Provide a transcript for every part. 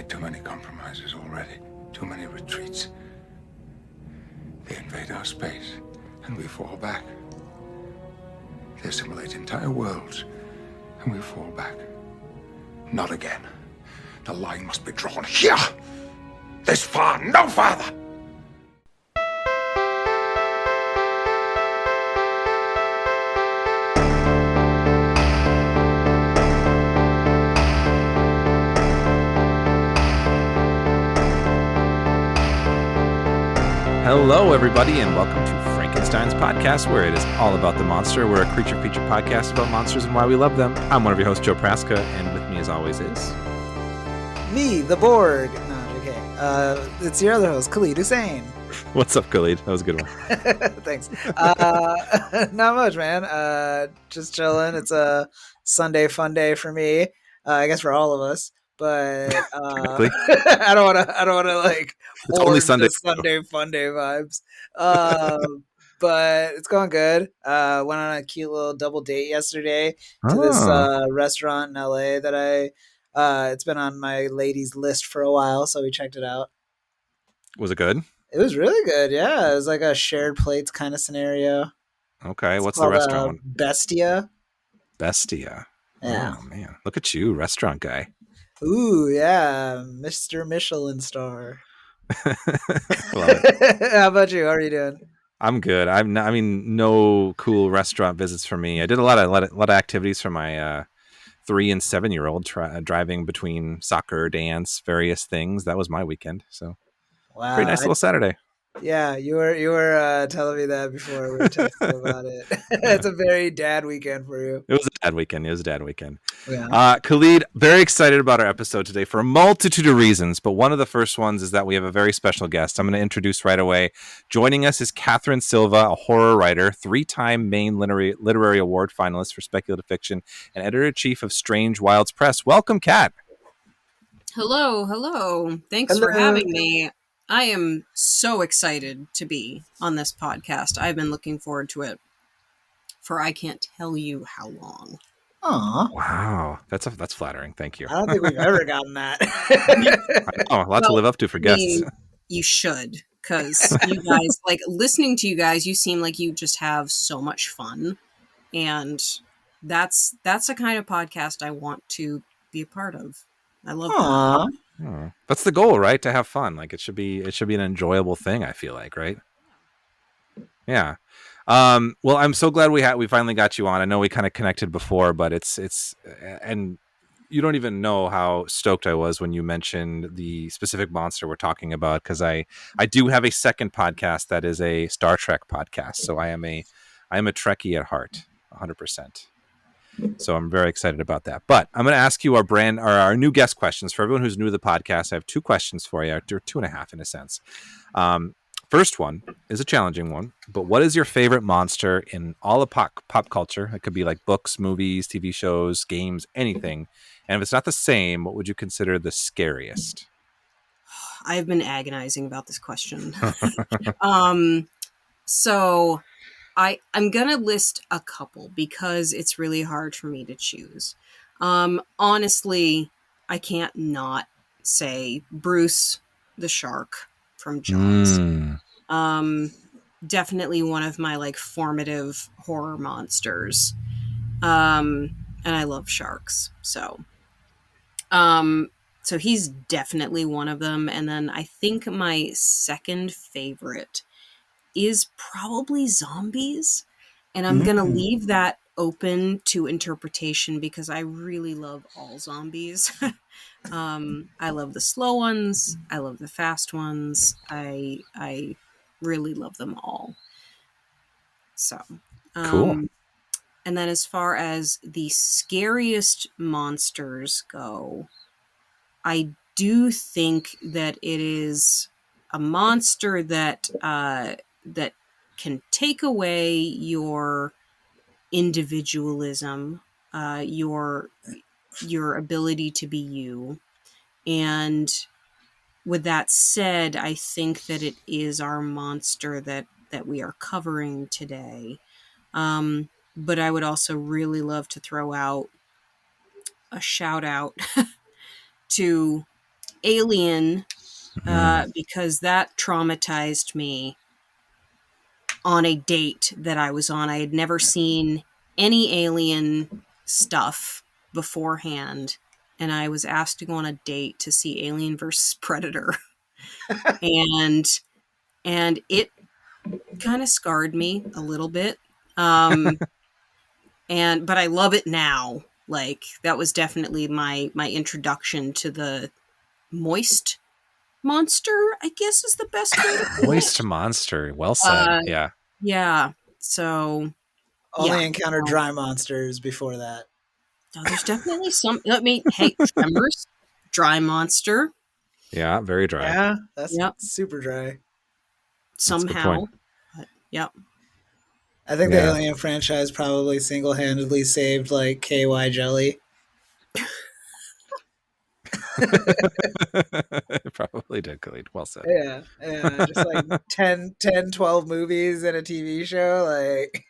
made too many compromises already. Too many retreats. They invade our space, and we fall back. They assimilate entire worlds, and we fall back. Not again. The line must be drawn here. This far, no farther. Hello, everybody, and welcome to Frankenstein's podcast, where it is all about the monster. We're a creature feature podcast about monsters and why we love them. I'm one of your hosts, Joe Praska, and with me, as always, is... me, the Borg. No, okay. It's your other host, Khalid Hussein. What's up, Khalid? That was a good one. Thanks. Not much, man. Just chilling. It's a Sunday fun day for me. I guess for all of us. But I don't want to like. It's only Sunday. Sunday fun day vibes. But it's going good. Went on a cute little double date yesterday to this restaurant in LA that it's been on my ladies list for a while, so we checked it out. Was it good? It was really good. Yeah, it was like a shared plates kind of scenario. Okay, what's the restaurant? Bestia. Bestia. Yeah. Oh man, look at you, restaurant guy. Ooh, yeah, Mr. Michelin star. Love it. How about you? How are you doing? I'm good. No cool restaurant visits for me. I did a lot of activities for my 3 and 7-year-old, driving between soccer, dance, various things. That was my weekend. So, wow, pretty nice little Saturday. Yeah, you were telling me that before we were texting about it. It's a very dad weekend for you. It was a dad weekend. Yeah. Khalid, very excited about our episode today for a multitude of reasons, but one of the first ones is that we have a very special guest. I'm going to introduce right away. Joining us is Katherine Silva, a horror writer, 3-time Maine Literary Award finalist for speculative fiction, and editor-in-chief of Strange Wilds Press. Welcome, Kat. Hello. Thanks for having me. I am so excited to be on this podcast. I've been looking forward to it for I can't tell you how long. Aw. Wow. That's flattering. Thank you. I don't think we've ever gotten that. I know, a lot to live up to for guests. You should, because you guys, like, listening to you guys, you seem like you just have so much fun. And that's the kind of podcast I want to be a part of. I love that. Oh, that's the goal, right? To have fun. Like it should be an enjoyable thing, I feel like, right? Yeah. Well, I'm so glad we finally got you on. I know we kind of connected before, but it's and you don't even know how stoked I was when you mentioned the specific monster we're talking about, because I do have a second podcast that is a Star Trek podcast. So I am a Trekkie at heart, 100%. So I'm very excited about that. But I'm going to ask you our new guest questions. For everyone who's new to the podcast, I have 2 questions for you, or 2.5 in a sense. First one is a challenging one, but what is your favorite monster in all of pop culture? It could be like books, movies, TV shows, games, anything. And if it's not the same, what would you consider the scariest? I've been agonizing about this question. So I'm going to list a couple because it's really hard for me to choose. Honestly, I can't not say Bruce the shark from Jaws. Definitely one of my like formative horror monsters. And I love sharks. So he's definitely one of them. And then I think my second favorite is probably zombies. And I'm going to leave that open to interpretation because I really love all zombies. I love the slow ones. I love the fast ones. I really love them all. So, cool. And then as far as the scariest monsters go, I do think that it is a monster that can take away your individualism, your ability to be you. And with that said, I think that it is our monster that we are covering today. But I would also really love to throw out a shout out to Alien, because that traumatized me on a date that I was on. I had never seen any Alien stuff beforehand, and I was asked to go on a date to see Alien versus Predator. and it kind of scarred me a little bit. But I love it now. Like, that was definitely my introduction to the moist monster, I guess is the best way to put it. Moist monster. Well said. Yeah. Yeah. So Only encountered dry monsters before that. no, there's definitely some. I mean, hey, Tremors, dry monster. Yeah, very dry. Yeah, that's super dry. Somehow. But, yep. I think the Alien franchise probably single-handedly saved like KY jelly. It probably did, Khalid. Well said. Yeah. Just like 10, 12 movies and a TV show. Like,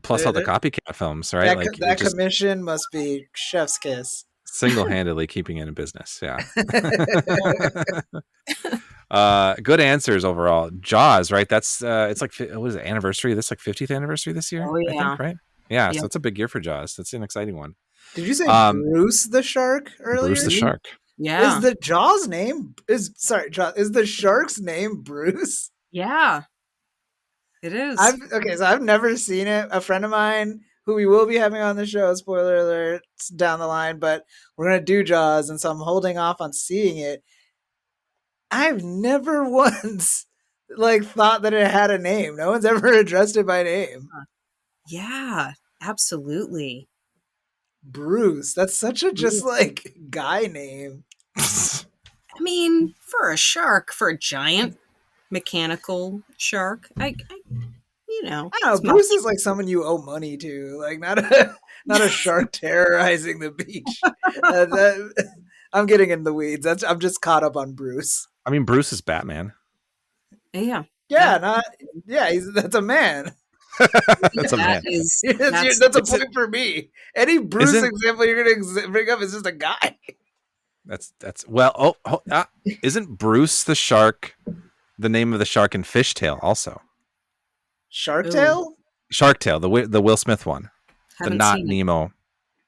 plus all the copycat films, right? That commission must be chef's kiss. Single-handedly keeping it in business. Yeah. Good answers overall. Jaws, right? That's it's like, what is it, anniversary? This like 50th anniversary this year, I think, right? Yeah, so it's a big year for Jaws. That's an exciting one. Did you say Bruce the Shark earlier? Bruce the Shark. Yeah. Is the Jaws name is the shark's name Bruce? Yeah. It is. So I've never seen it. A friend of mine who we will be having on the show, spoiler alert, down the line, but we're gonna do Jaws, and so I'm holding off on seeing it. I've never once thought that it had a name. No one's ever addressed it by name. Yeah, absolutely. Bruce. That's such a guy name. I mean, for a shark, for a giant mechanical shark, I don't know. Bruce is like someone you owe money to, like not a shark terrorizing the beach. I'm getting in the weeds. I'm just caught up on Bruce. I mean, Bruce is Batman. Yeah. That's a man. That's a man. That's a point for me. Any Bruce example you're gonna bring up is just a guy. That's well. Isn't Bruce the shark the name of the shark in Fishtail also? Shark Tale? Shark Tale, the Will Smith one, Haven't the not seen Nemo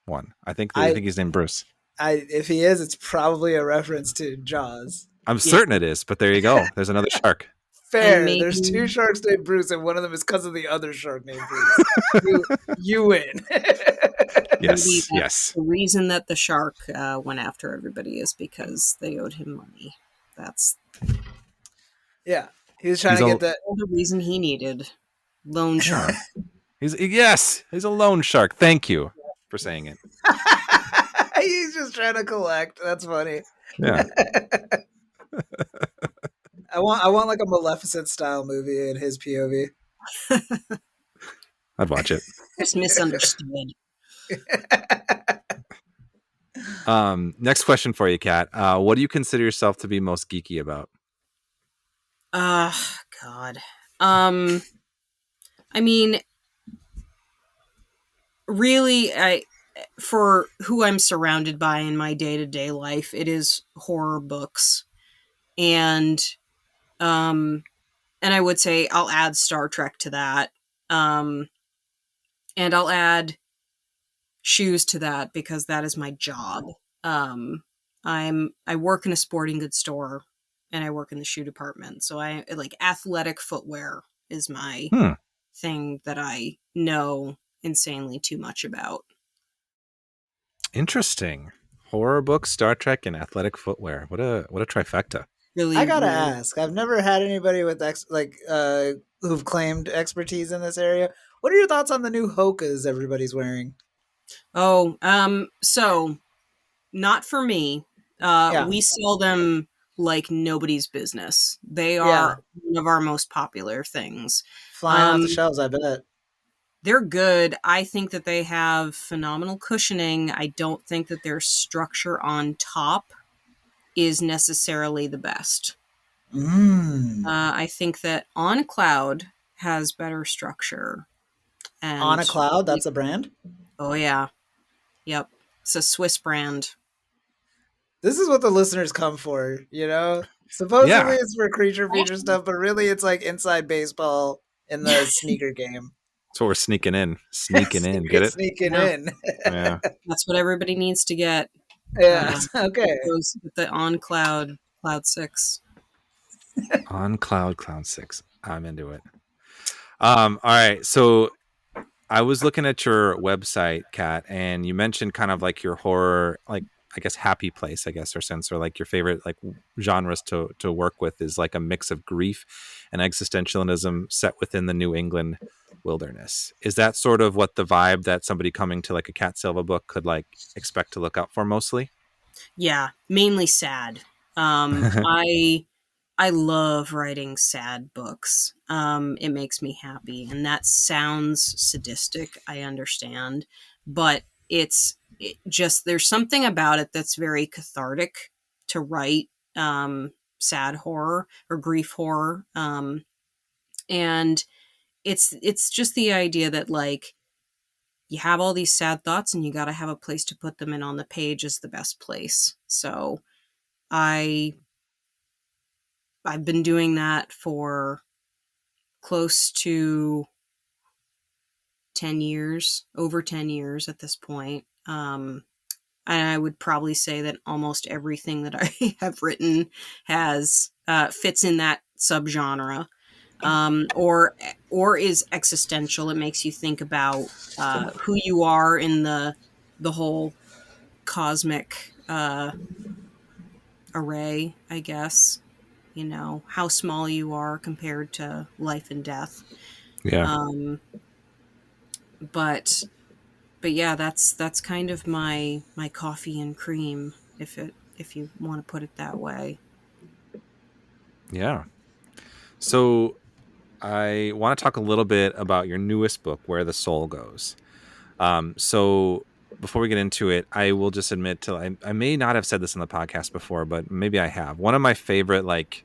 one. I think he's named Bruce. If he is, it's probably a reference to Jaws. I'm certain it is, but there you go. There's another shark. Fair. There's two sharks named Bruce, and one of them is because of the other shark named Bruce. you win. Yes. The reason that the shark went after everybody is because they owed him money. That's he was trying to get that. The reason he needed loan shark. He's a loan shark. Thank you for saying it. He's just trying to collect. That's funny. Yeah. I want like a Maleficent style movie in his POV. I'd watch it. It's misunderstood. Next question for you, Kat. What do you consider yourself to be most geeky about? God. I mean, really, for who I'm surrounded by in my day-to-day life, it is horror books. And I would say I'll add Star Trek to that. And I'll add shoes to that because that is my job. I work in a sporting goods store and I work in the shoe department. So I like athletic footwear is my thing that I know insanely too much about. Interesting. Horror books, Star Trek, and athletic footwear. What a trifecta. Really, I gotta ask. I've never had anybody with who've claimed expertise in this area. What are your thoughts on the new Hokas everybody's wearing? Oh, so not for me. We sell them like nobody's business. They are one of our most popular things. Flying off the shelves, I bet. They're good. I think that they have phenomenal cushioning. I don't think that their structure on top is necessarily the best. I think that On Cloud has better structure. And On a Cloud, that's a brand? Oh yeah. Yep. It's a Swiss brand. This is what the listeners come for, you know? Supposedly Yeah. it's for creature feature stuff, but really it's like inside baseball in the sneaker game. So we're sneaking in. Sneaking in. Get Secret it? sneaking Yeah. in. Yeah. That's what everybody needs to get. Yeah. Okay. Goes with the on cloud 6. On Cloud 6. I'm into it. All right. So I was looking at your website, Kat, and you mentioned kind of like your horror, like I guess happy place, I guess, or sense, or like your favorite like genres to work with is like a mix of grief and existentialism set within the New England wilderness. Is that sort of what the vibe that somebody coming to like a Kat Silva book could like expect to look out for mostly? Yeah, mainly sad. I love writing sad books. It makes me happy, and that sounds sadistic. I understand, but it just there's something about it that's very cathartic to write sad horror or grief horror, and it's just the idea that like you have all these sad thoughts and you got to have a place to put them in on the page is the best place. So I I've been doing that for close to 10 years, over 10 years at this point. And I would probably say that almost everything that I have written has fits in that subgenre, or is existential. It makes you think about who you are in the whole cosmic array, I guess. You know, how small you are compared to life and death. Yeah. Um, but yeah, that's kind of my coffee and cream, if you want to put it that way. Yeah. So I want to talk a little bit about your newest book, Where the Soul Goes. So before we get into it, I will just admit to I may not have said this on the podcast before, but maybe I have. One of my favorite like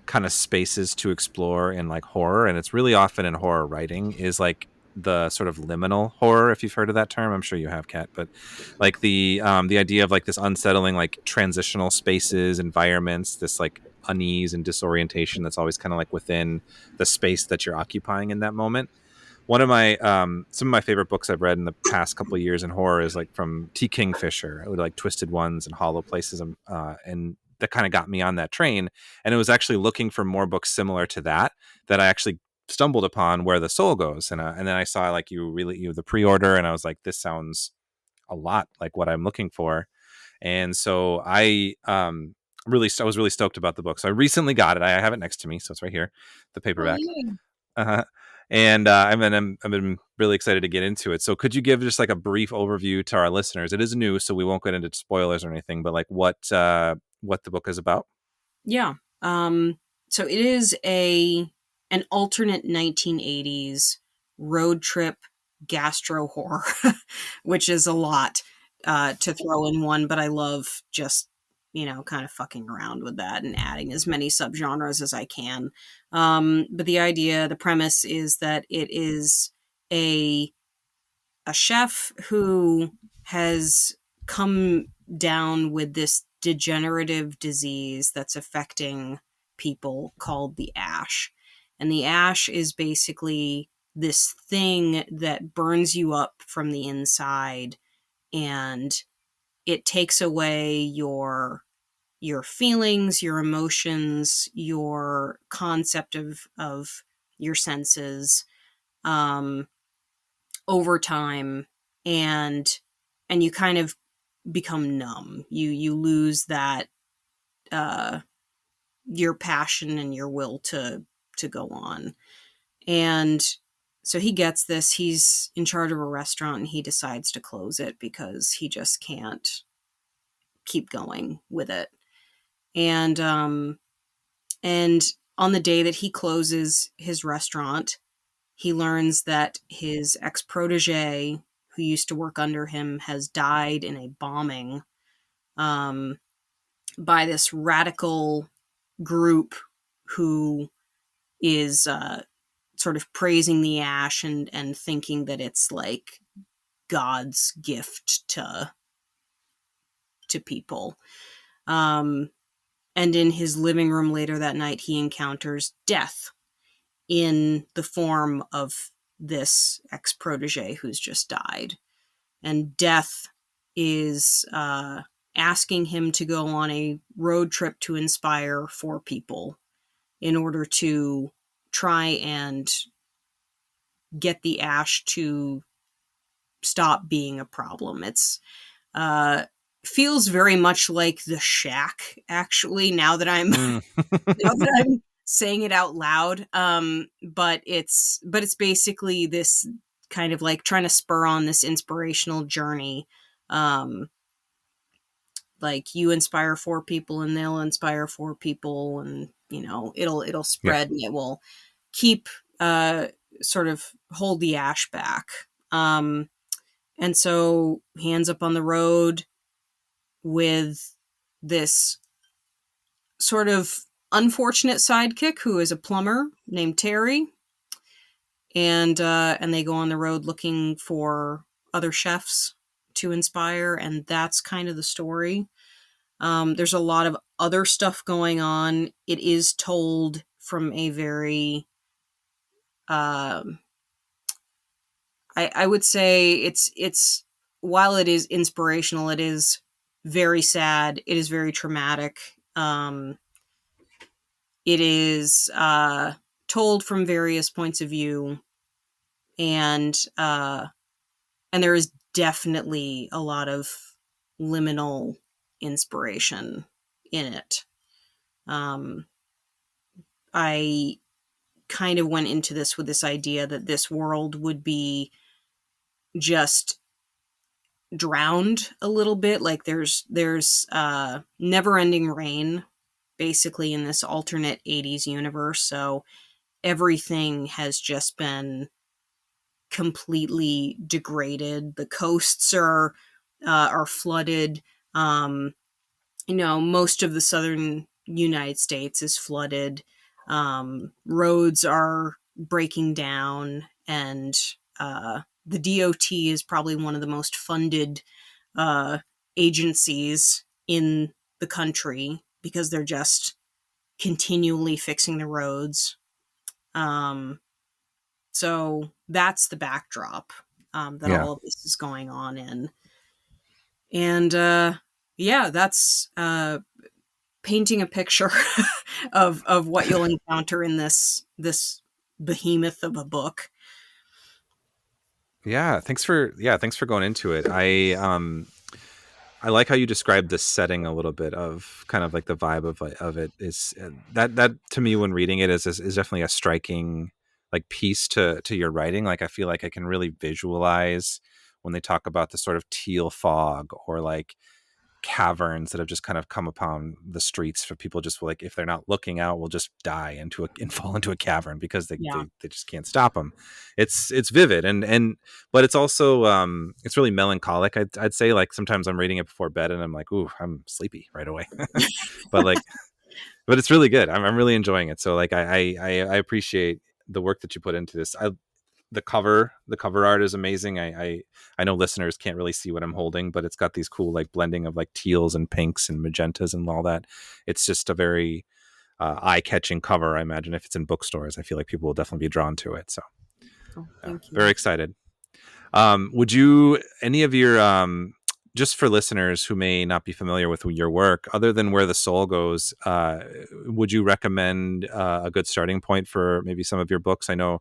kind of spaces to explore in like horror, and it's really often in horror writing, is like the sort of liminal horror, if you've heard of that term. I'm sure you have, Kat, but like the idea of like this unsettling like transitional spaces, environments, this like unease and disorientation that's always kind of like within the space that you're occupying in that moment. One of my some of my favorite books I've read in the past couple of years in horror is like from T. Kingfisher, with like Twisted Ones and Hollow Places, and that kind of got me on that train. And it was actually looking for more books similar to that I actually stumbled upon Where the Soul Goes, and then I saw like you the pre-order, and I was like, this sounds a lot like what I'm looking for. And so I was really stoked about the book. So I recently got it. I have it next to me, so it's right here, the paperback. Uh-huh. And I've been really excited to get into it. So could you give just like a brief overview to our listeners? It is new, so we won't get into spoilers or anything, but like what the book is about? Yeah. So it is an alternate 1980s road trip gastro horror, which is a lot to throw in one, but I love just, you know, kind of fucking around with that and adding as many subgenres as I can. But the premise is that it is a chef who has come down with this degenerative disease that's affecting people called the ash. And the ash is basically this thing that burns you up from the inside, and it takes away your feelings, your emotions, your concept of your senses. Over time, and you kind of become numb. You lose that your passion and your will to go on. And so he gets this. He's in charge of a restaurant and he decides to close it because he just can't keep going with it. And on the day that he closes his restaurant, he learns that his ex-protege, who used to work under him, has died in a bombing by this radical group who is sort of praising the ash and thinking that it's like God's gift to people. And in his living room later that night, he encounters death in the form of this ex-protege who's just died. And death is asking him to go on a road trip to inspire 4 people in order to try and get the ash to stop being a problem. It's feels very much like The Shack, actually, now that I'm now that I'm saying it out loud. But it's basically this kind of like trying to spur on this inspirational journey. Like you inspire 4 people and they'll inspire 4 people, and it'll spread, and it will keep sort of hold the ash back. And so he ends up on the road with this sort of unfortunate sidekick who is a plumber named Terry. And they go on the road looking for other chefs to inspire, and that's kind of the story. There's a lot of other stuff going on. It is told from a very, I would say it's while it is inspirational, it is very sad. It is very traumatic. It is told from various points of view, and there is definitely a lot of liminal inspiration in it. I kind of went into this with this idea that this world would be just drowned a little bit. Like there's never-ending rain basically in this alternate 80s universe. So everything has just been completely degraded. The coasts are flooded. Most of the southern United States is flooded. Roads are breaking down, and the DOT is probably one of the most funded agencies in the country because they're just continually fixing the roads. So that's the backdrop that all of this is going on in. And that's painting a picture of what you'll encounter in this behemoth of a book. Thanks for going into it. I like how you described the setting a little bit of kind of like the vibe of it is that to me when reading it is definitely a striking like piece to your writing. Like I feel like I can really visualize when they talk about the sort of teal fog or like caverns that have just kind of come upon the streets for people just like if they're not looking out will just die and fall into a cavern because they just can't stop them. It's vivid and but it's also it's really melancholic. I'd say like sometimes I'm reading it before bed and I'm like, ooh, I'm sleepy right away. but it's really good. I'm really enjoying it. So like I appreciate the work that you put into this. The cover art is amazing. I know listeners can't really see what I'm holding, but it's got these cool like blending of like teals and pinks and magentas and all that. It's just a very eye-catching cover. I imagine if it's in bookstores, I feel like people will definitely be drawn to it. So Thank you. Very excited. Would you, any of your just for listeners who may not be familiar with your work, other than Where the Soul Goes, would you recommend a good starting point for maybe some of your books? I know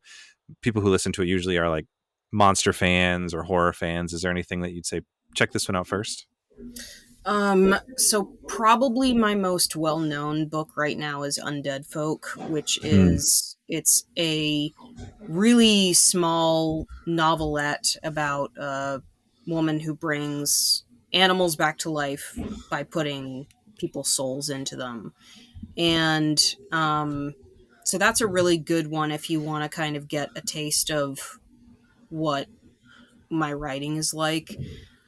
people who listen to it usually are like monster fans or horror fans. Is there anything that you'd say, check this one out first? So probably my most well-known book right now is Undead Folk, which is, it's a really small novelette about a woman who brings animals back to life by putting people's souls into them. And, so that's a really good one if you want to kind of get a taste of what my writing is like.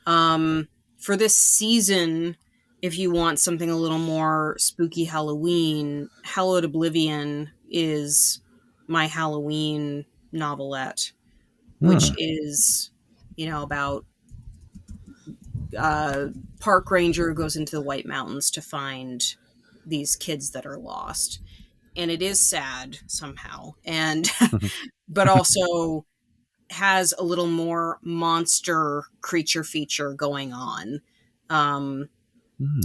For this season, if you want something a little more spooky Halloween, Hallowed Oblivion is my Halloween novelette, which is, about park ranger who goes into the White Mountains to find these kids that are lost. And it is sad somehow. And, but also has a little more monster creature feature going on.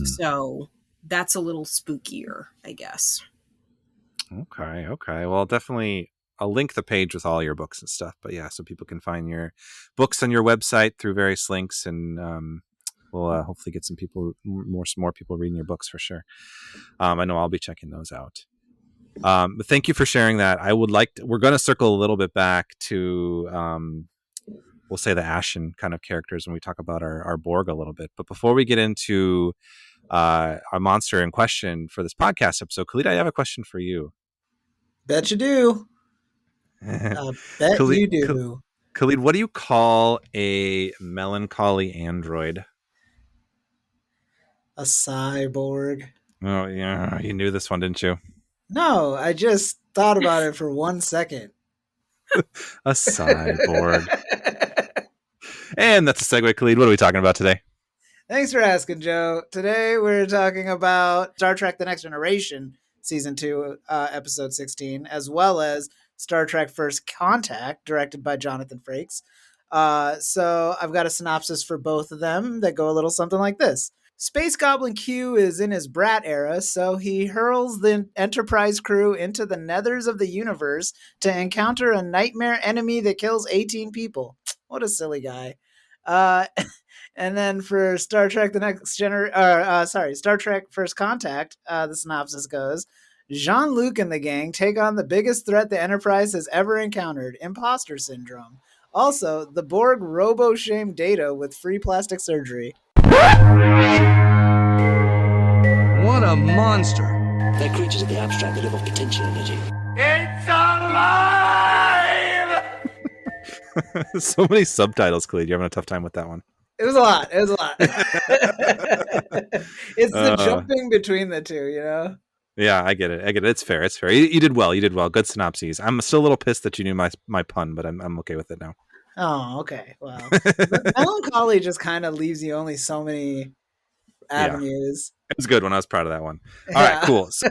So that's a little spookier, I guess. Okay. Well, definitely I'll link the page with all your books and stuff. But yeah, so people can find your books on your website through various links, and we'll hopefully get some more people reading your books for sure. I know I'll be checking those out. But thank you for sharing that. We're going to circle a little bit back to, we'll say the Ashen kind of characters when we talk about our Borg a little bit. But before we get into our monster in question for this podcast episode, Khalid, I have a question for you. Bet you do. Bet you do. Khalid, what do you call a melancholy android? A cyborg. Oh, yeah. You knew this one, didn't you? No, I just thought about it for 1 second. A cyborg. And that's a segue, Khalid. What are we talking about today? Thanks for asking, Joe. Today we're talking about Star Trek The Next Generation, Season 2, Episode 16, as well as Star Trek First Contact, directed by Jonathan Frakes. So I've got a synopsis for both of them that go a little something like this. Space Goblin Q is in his brat era, so he hurls the Enterprise crew into the nethers of the universe to encounter a nightmare enemy that kills 18 people. What a silly guy. And then for Star Trek Star Trek First Contact, the synopsis goes, Jean-Luc and the gang take on the biggest threat the Enterprise has ever encountered, imposter syndrome. Also, the Borg robo-shame Data with free plastic surgery. What a monster. They're creatures of the abstract that live off potential energy. It's alive! So many subtitles, Khalid. You're having a tough time with that one. It was a lot. It's the jumping between the two, you know? Yeah, I get it. It's fair. You did well. Good synopses. I'm still a little pissed that you knew my pun, but I'm okay with it now. Oh, okay. Well, melancholy just kind of leaves you only so many avenues. It was a good one. I was proud of that one. All right, cool. So,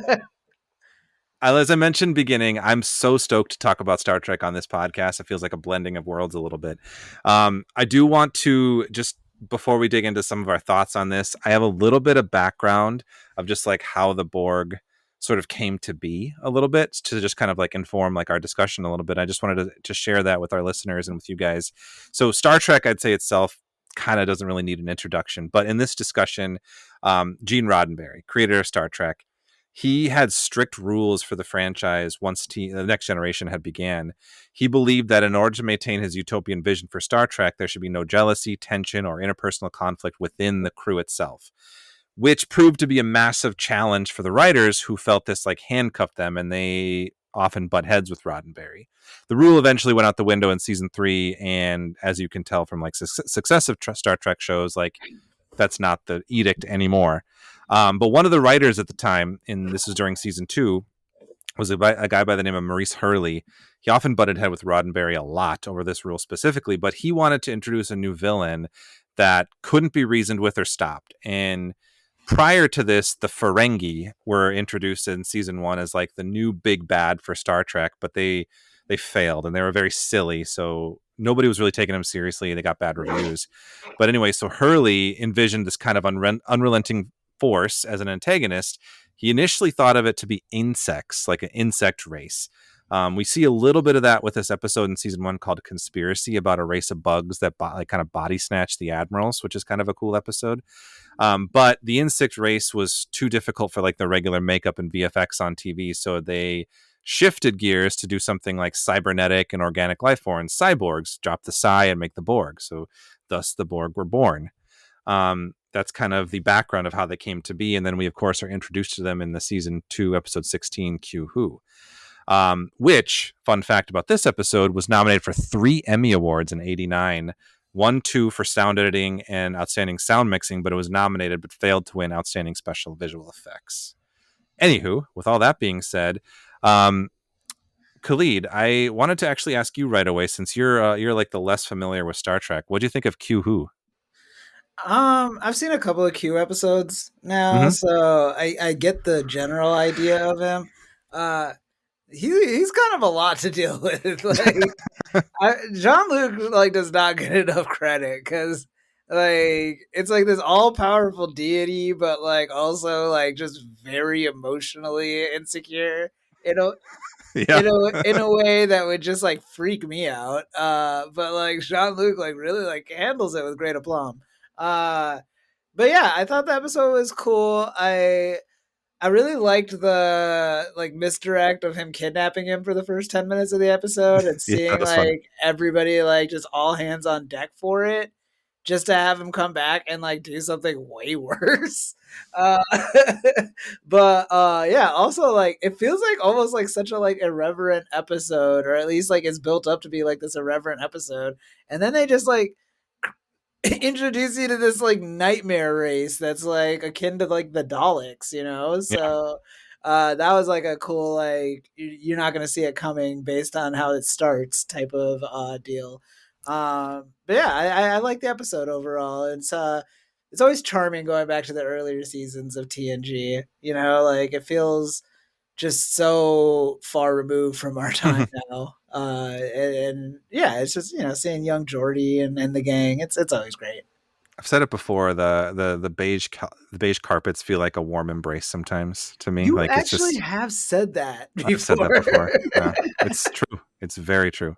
as I mentioned beginning, I'm so stoked to talk about Star Trek on this podcast. It feels like a blending of worlds a little bit. I do want to just, before we dig into some of our thoughts on this, I have a little bit of background of just like how the Borg sort of came to be a little bit to just kind of like inform like our discussion a little bit. I just wanted to share that with our listeners and with you guys. So Star Trek, I'd say itself kind of doesn't really need an introduction, but in this discussion, Gene Roddenberry, creator of Star Trek, he had strict rules for the franchise once the Next Generation had began. He believed that in order to maintain his utopian vision for Star Trek, there should be no jealousy, tension, or interpersonal conflict within the crew itself, which proved to be a massive challenge for the writers who felt this like handcuffed them, and they often butt heads with Roddenberry. The rule eventually went out the window in season 3, and as you can tell from like successive Star Trek shows, like that's not the edict anymore. But one of the writers at the time, and this was during season 2, was a guy by the name of Maurice Hurley. He often butted head with Roddenberry a lot over this rule specifically, but he wanted to introduce a new villain that couldn't be reasoned with or stopped. And prior to this, the Ferengi were introduced in season 1 as like the new big bad for Star Trek, but they failed and they were very silly. So nobody was really taking them seriously. They got bad reviews. But anyway, so Hurley envisioned this kind of unrelenting force as an antagonist. He initially thought of it to be insects, like an insect race. We see a little bit of that with this episode in season 1 called Conspiracy, about a race of bugs that kind of body snatch the admirals, which is kind of a cool episode. But the insect race was too difficult for like the regular makeup and VFX on TV, so they shifted gears to do something like cybernetic and organic life forms. Cyborgs, drop the psi and make the Borg. So thus the Borg were born. That's kind of the background of how they came to be. And then we, of course, are introduced to them in the season 2, episode 16, Q Who. Which, fun fact about this episode, was nominated for 3 Emmy Awards in '89. 2 for sound editing and outstanding sound mixing, but it was nominated but failed to win outstanding special visual effects. Anywho, with all that being said, Khalid, I wanted to actually ask you right away, since you're like the less familiar with Star Trek. What do you think of Q Who? I've seen a couple of Q episodes now, Mm-hmm. so I get the general idea of him. He's kind of a lot to deal with. Jean Luc does not get enough credit because it's like this all powerful deity, but also just very emotionally insecure. You know, Yeah. in a way that would just freak me out. But Jean Luc really handles it with great aplomb. Uh, but yeah, I thought the episode was cool. I really liked the misdirect of him kidnapping him for the first 10 minutes of the episode and Yeah, seeing that's fun. everybody just all hands on deck for it, just to have him come back and do something way worse. Uh, but yeah, also it feels almost such a irreverent episode, or at least it's built up to be this irreverent episode, and then they just introduce you to this nightmare race that's akin to the Daleks, you know? Yeah. So that was a cool you're not gonna see it coming based on how it starts type of deal. But yeah, I like the episode overall. It's always charming going back to the earlier seasons of TNG. You know, it feels just so far removed from our time now. And yeah, it's just seeing young Geordie and the gang. It's always great. I've said it before. The beige carpets feel like a warm embrace sometimes to me. You It's actually just have said that before. I've said that before. Yeah, it's true. It's very true.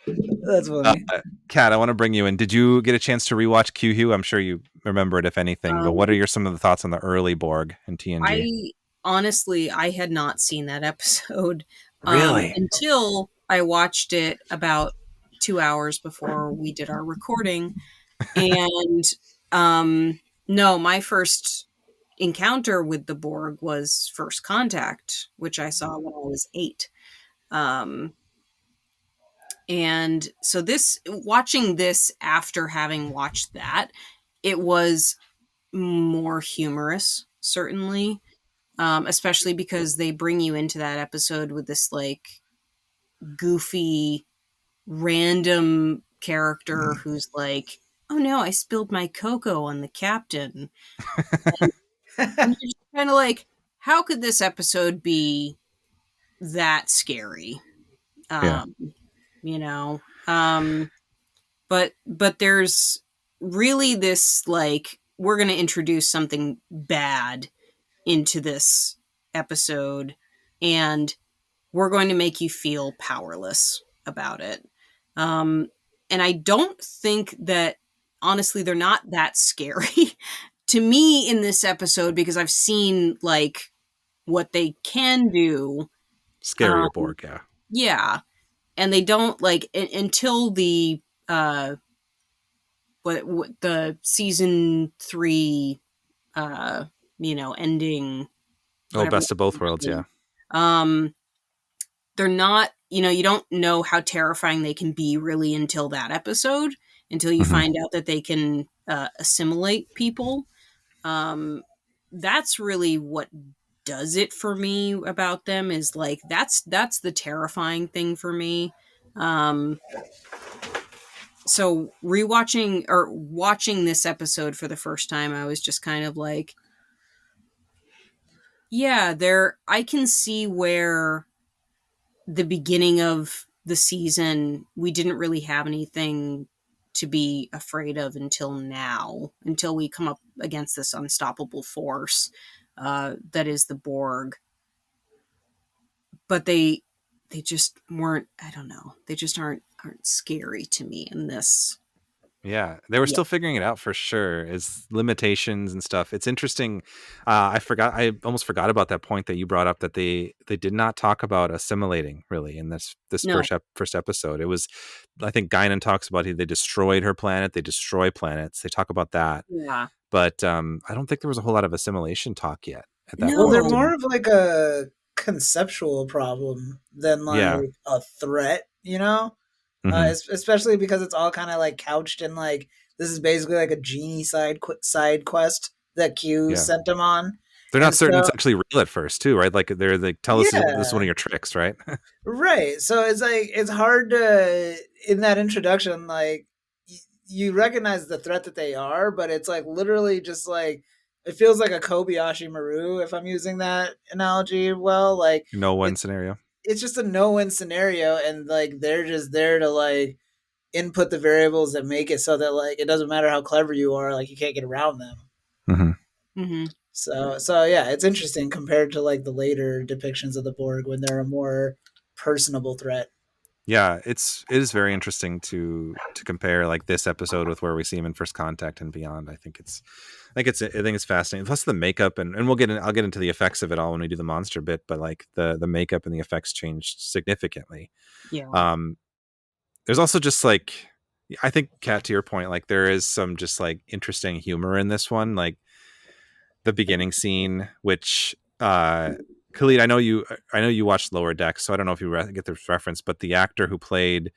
That's funny. Kat, I want to bring you in. Did you get a chance to rewatch Q-Hue? I'm sure you remember it, if anything. But what are some of the thoughts on the early Borg in TNG? I had not seen that episode Really? until I watched it about 2 hours before we did our recording. And no, my first encounter with the Borg was First Contact, which I saw when I was 8. And so watching this after having watched that, it was more humorous, certainly. Especially because they bring you into that episode with this goofy, random character who's like, "Oh no, I spilled my cocoa on the captain." And you're just kind of like, how could this episode be that scary? Yeah. You know, but there's really this we're going to introduce something bad into this episode, and we're going to make you feel powerless about it. And I don't think that, honestly, they're not that scary to me in this episode, because I've seen what they can do. Scarier Borg, yeah. Yeah. And they don't until the what the season 3 ending. Best of both worlds, yeah. They're not, you don't know how terrifying they can be really until that episode, until you find out that they can assimilate people. That's really what does it for me about them, is that's the terrifying thing for me. So rewatching or watching this episode for the first time, I was just kind of like, yeah, I can see where the beginning of the season, we didn't really have anything to be afraid of until now, until we come up against this unstoppable force that is the Borg. But they just weren't, I don't know, they just aren't scary to me in this. Yeah, they were still figuring it out for sure. It's limitations and stuff. It's interesting. I almost forgot about that point that you brought up, that they did not talk about assimilating really in this No. first episode. It was, I think Guinan talks about they destroyed her planet. They destroy planets. They talk about that. Yeah. But I don't think there was a whole lot of assimilation talk yet at that Well, point. they're more of a conceptual problem than a threat, you know? Especially because it's all kind of couched in this is basically a genie side quest that Q sent them on. They're not certain it's actually real at first too, right? They're tell us this is one of your tricks, right? Right. So it's hard to, in that introduction, you recognize the threat that they are, but it's like literally just like it feels like a Kobayashi Maru, if I'm using that analogy well. Like No one it's scenario. it's just a no-win scenario, and like they're just there to like input the variables that make it so that like it doesn't matter how clever you are, like you can't get around them. Mm-hmm. Mm-hmm. So yeah, it's interesting compared to like the later depictions of the Borg when they're a more personable threat. Yeah, it is very interesting to compare like this episode with where we see him in First Contact and beyond. I think it's fascinating. Plus the makeup and I'll get into the effects of it all when we do the monster bit, but like the makeup and the effects changed significantly. Yeah. There's also just like, I think, Kat, to your point, like there is some just like interesting humor in this one, like the beginning scene, which Khalid, I know you watched Lower Decks, so I don't know if you get the reference, but the actor who played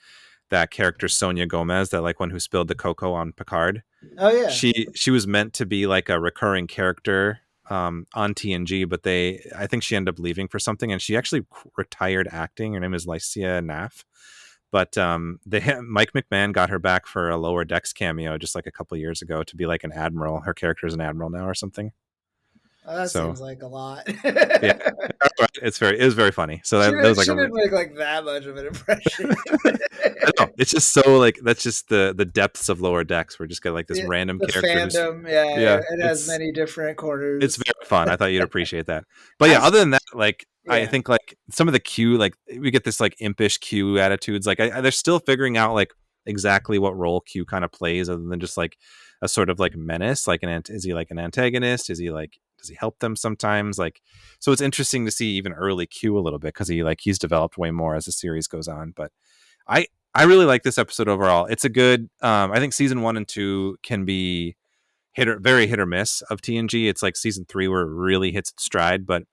that character, Sonia Gomez, that like one who spilled the cocoa on Picard, Oh yeah, she was meant to be like a recurring character on TNG, but I think she ended up leaving for something, and she actually retired acting. Her name is Lycia Naff. But Mike McMahon got her back for a Lower Decks cameo just like a couple years ago to be like an admiral. Her character is an admiral now or something. well, that So seems like a lot. yeah, it was very funny. So that was like she didn't make like that much of an impression. I know, it's just so like that's just the depths of Lower Decks. We're just got like this random the character. fandom, yeah, it has many different corners. It's very fun. I thought you'd appreciate that. But yeah, other than that, like I think like some of the Q, like we get this like impish Q attitudes. Like they're still figuring out like exactly what role Q kind of plays, other than just like a sort of like menace. Like is he like an antagonist? Is he like, does he help them sometimes? Like, so it's interesting to see even early Q a little bit because he's developed way more as the series goes on. But I really like this episode overall. It's a good. I think season 1 and 2 can be very hit or miss of TNG. It's like season 3 where it really hits its stride, but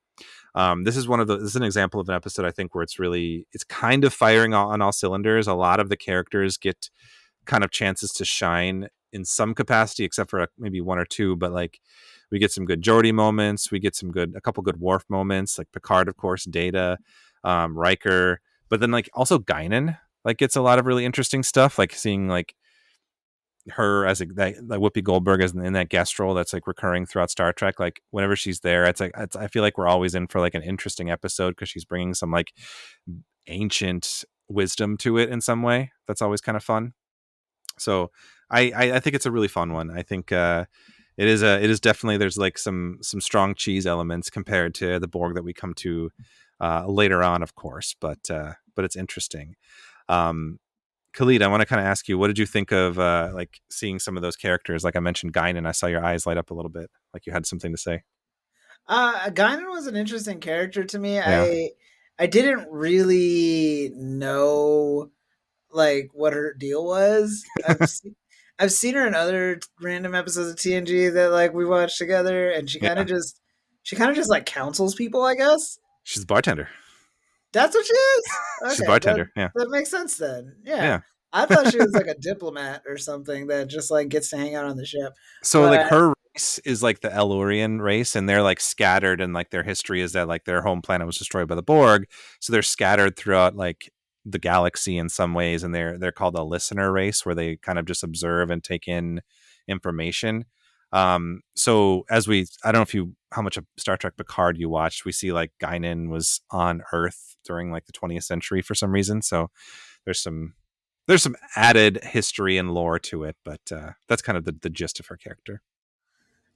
this is this is an example of an episode I think where it's kind of firing on all cylinders. A lot of the characters get kind of chances to shine in some capacity, except for maybe one or two. But like we get some good Geordi moments, we get a couple good Worf moments, like Picard, of course, Data, Riker, but then like also Guinan like gets a lot of really interesting stuff, like seeing like her as like Whoopi Goldberg as in that guest role that's like recurring throughout Star Trek. Like whenever she's there, it's like I feel like we're always in for like an interesting episode because she's bringing some like ancient wisdom to it in some way. That's always kind of fun. So I think it's a really fun one. I think it is definitely, there's like some strong cheese elements compared to the Borg that we come to later on, of course, but it's interesting. Khalid, I want to kind of ask you, what did you think of like seeing some of those characters? Like I mentioned Guinan, I saw your eyes light up a little bit, like you had something to say. Guinan was an interesting character to me. Yeah. I didn't really know like what her deal was. I've seen her in other random episodes of TNG that like we watched together, and she kind of just like counsels people, I guess. She's a bartender. That's what she is? Okay, She's a bartender. that makes sense then. Yeah. I thought she was like a diplomat or something that just like gets to hang out on the ship. So like her race is like the Elurian race, and they're like scattered, and like their history is that like their home planet was destroyed by the Borg, so they're scattered throughout like the galaxy in some ways, and they're called a listener race, where they kind of just observe and take in information. So I don't know how much of Star Trek Picard you watched. We see like Guinan was on Earth during like the 20th century for some reason, so there's some added history and lore to it, but that's kind of the gist of her character.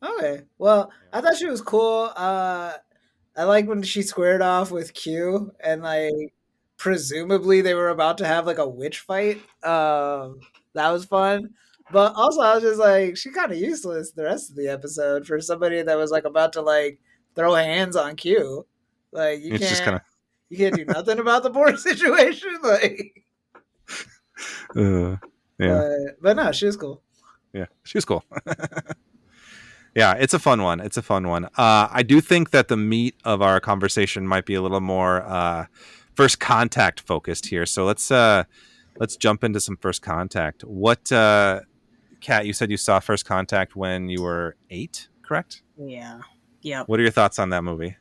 Okay, well, I thought she was cool. I like when she squared off with Q, and like presumably they were about to have like a witch fight. That was fun. But also I was just like, she kind of useless the rest of the episode for somebody that was like about to like throw hands on Q. Like you can't do nothing about the Borg situation. Like yeah. But no, she was cool. Yeah, she was cool. Yeah, it's a fun one. I do think that the meat of our conversation might be a little more First Contact focused here. So let's jump into some First Contact. What, Kat, you said you saw First Contact when you were 8, correct? Yeah. Yep. What are your thoughts on that movie?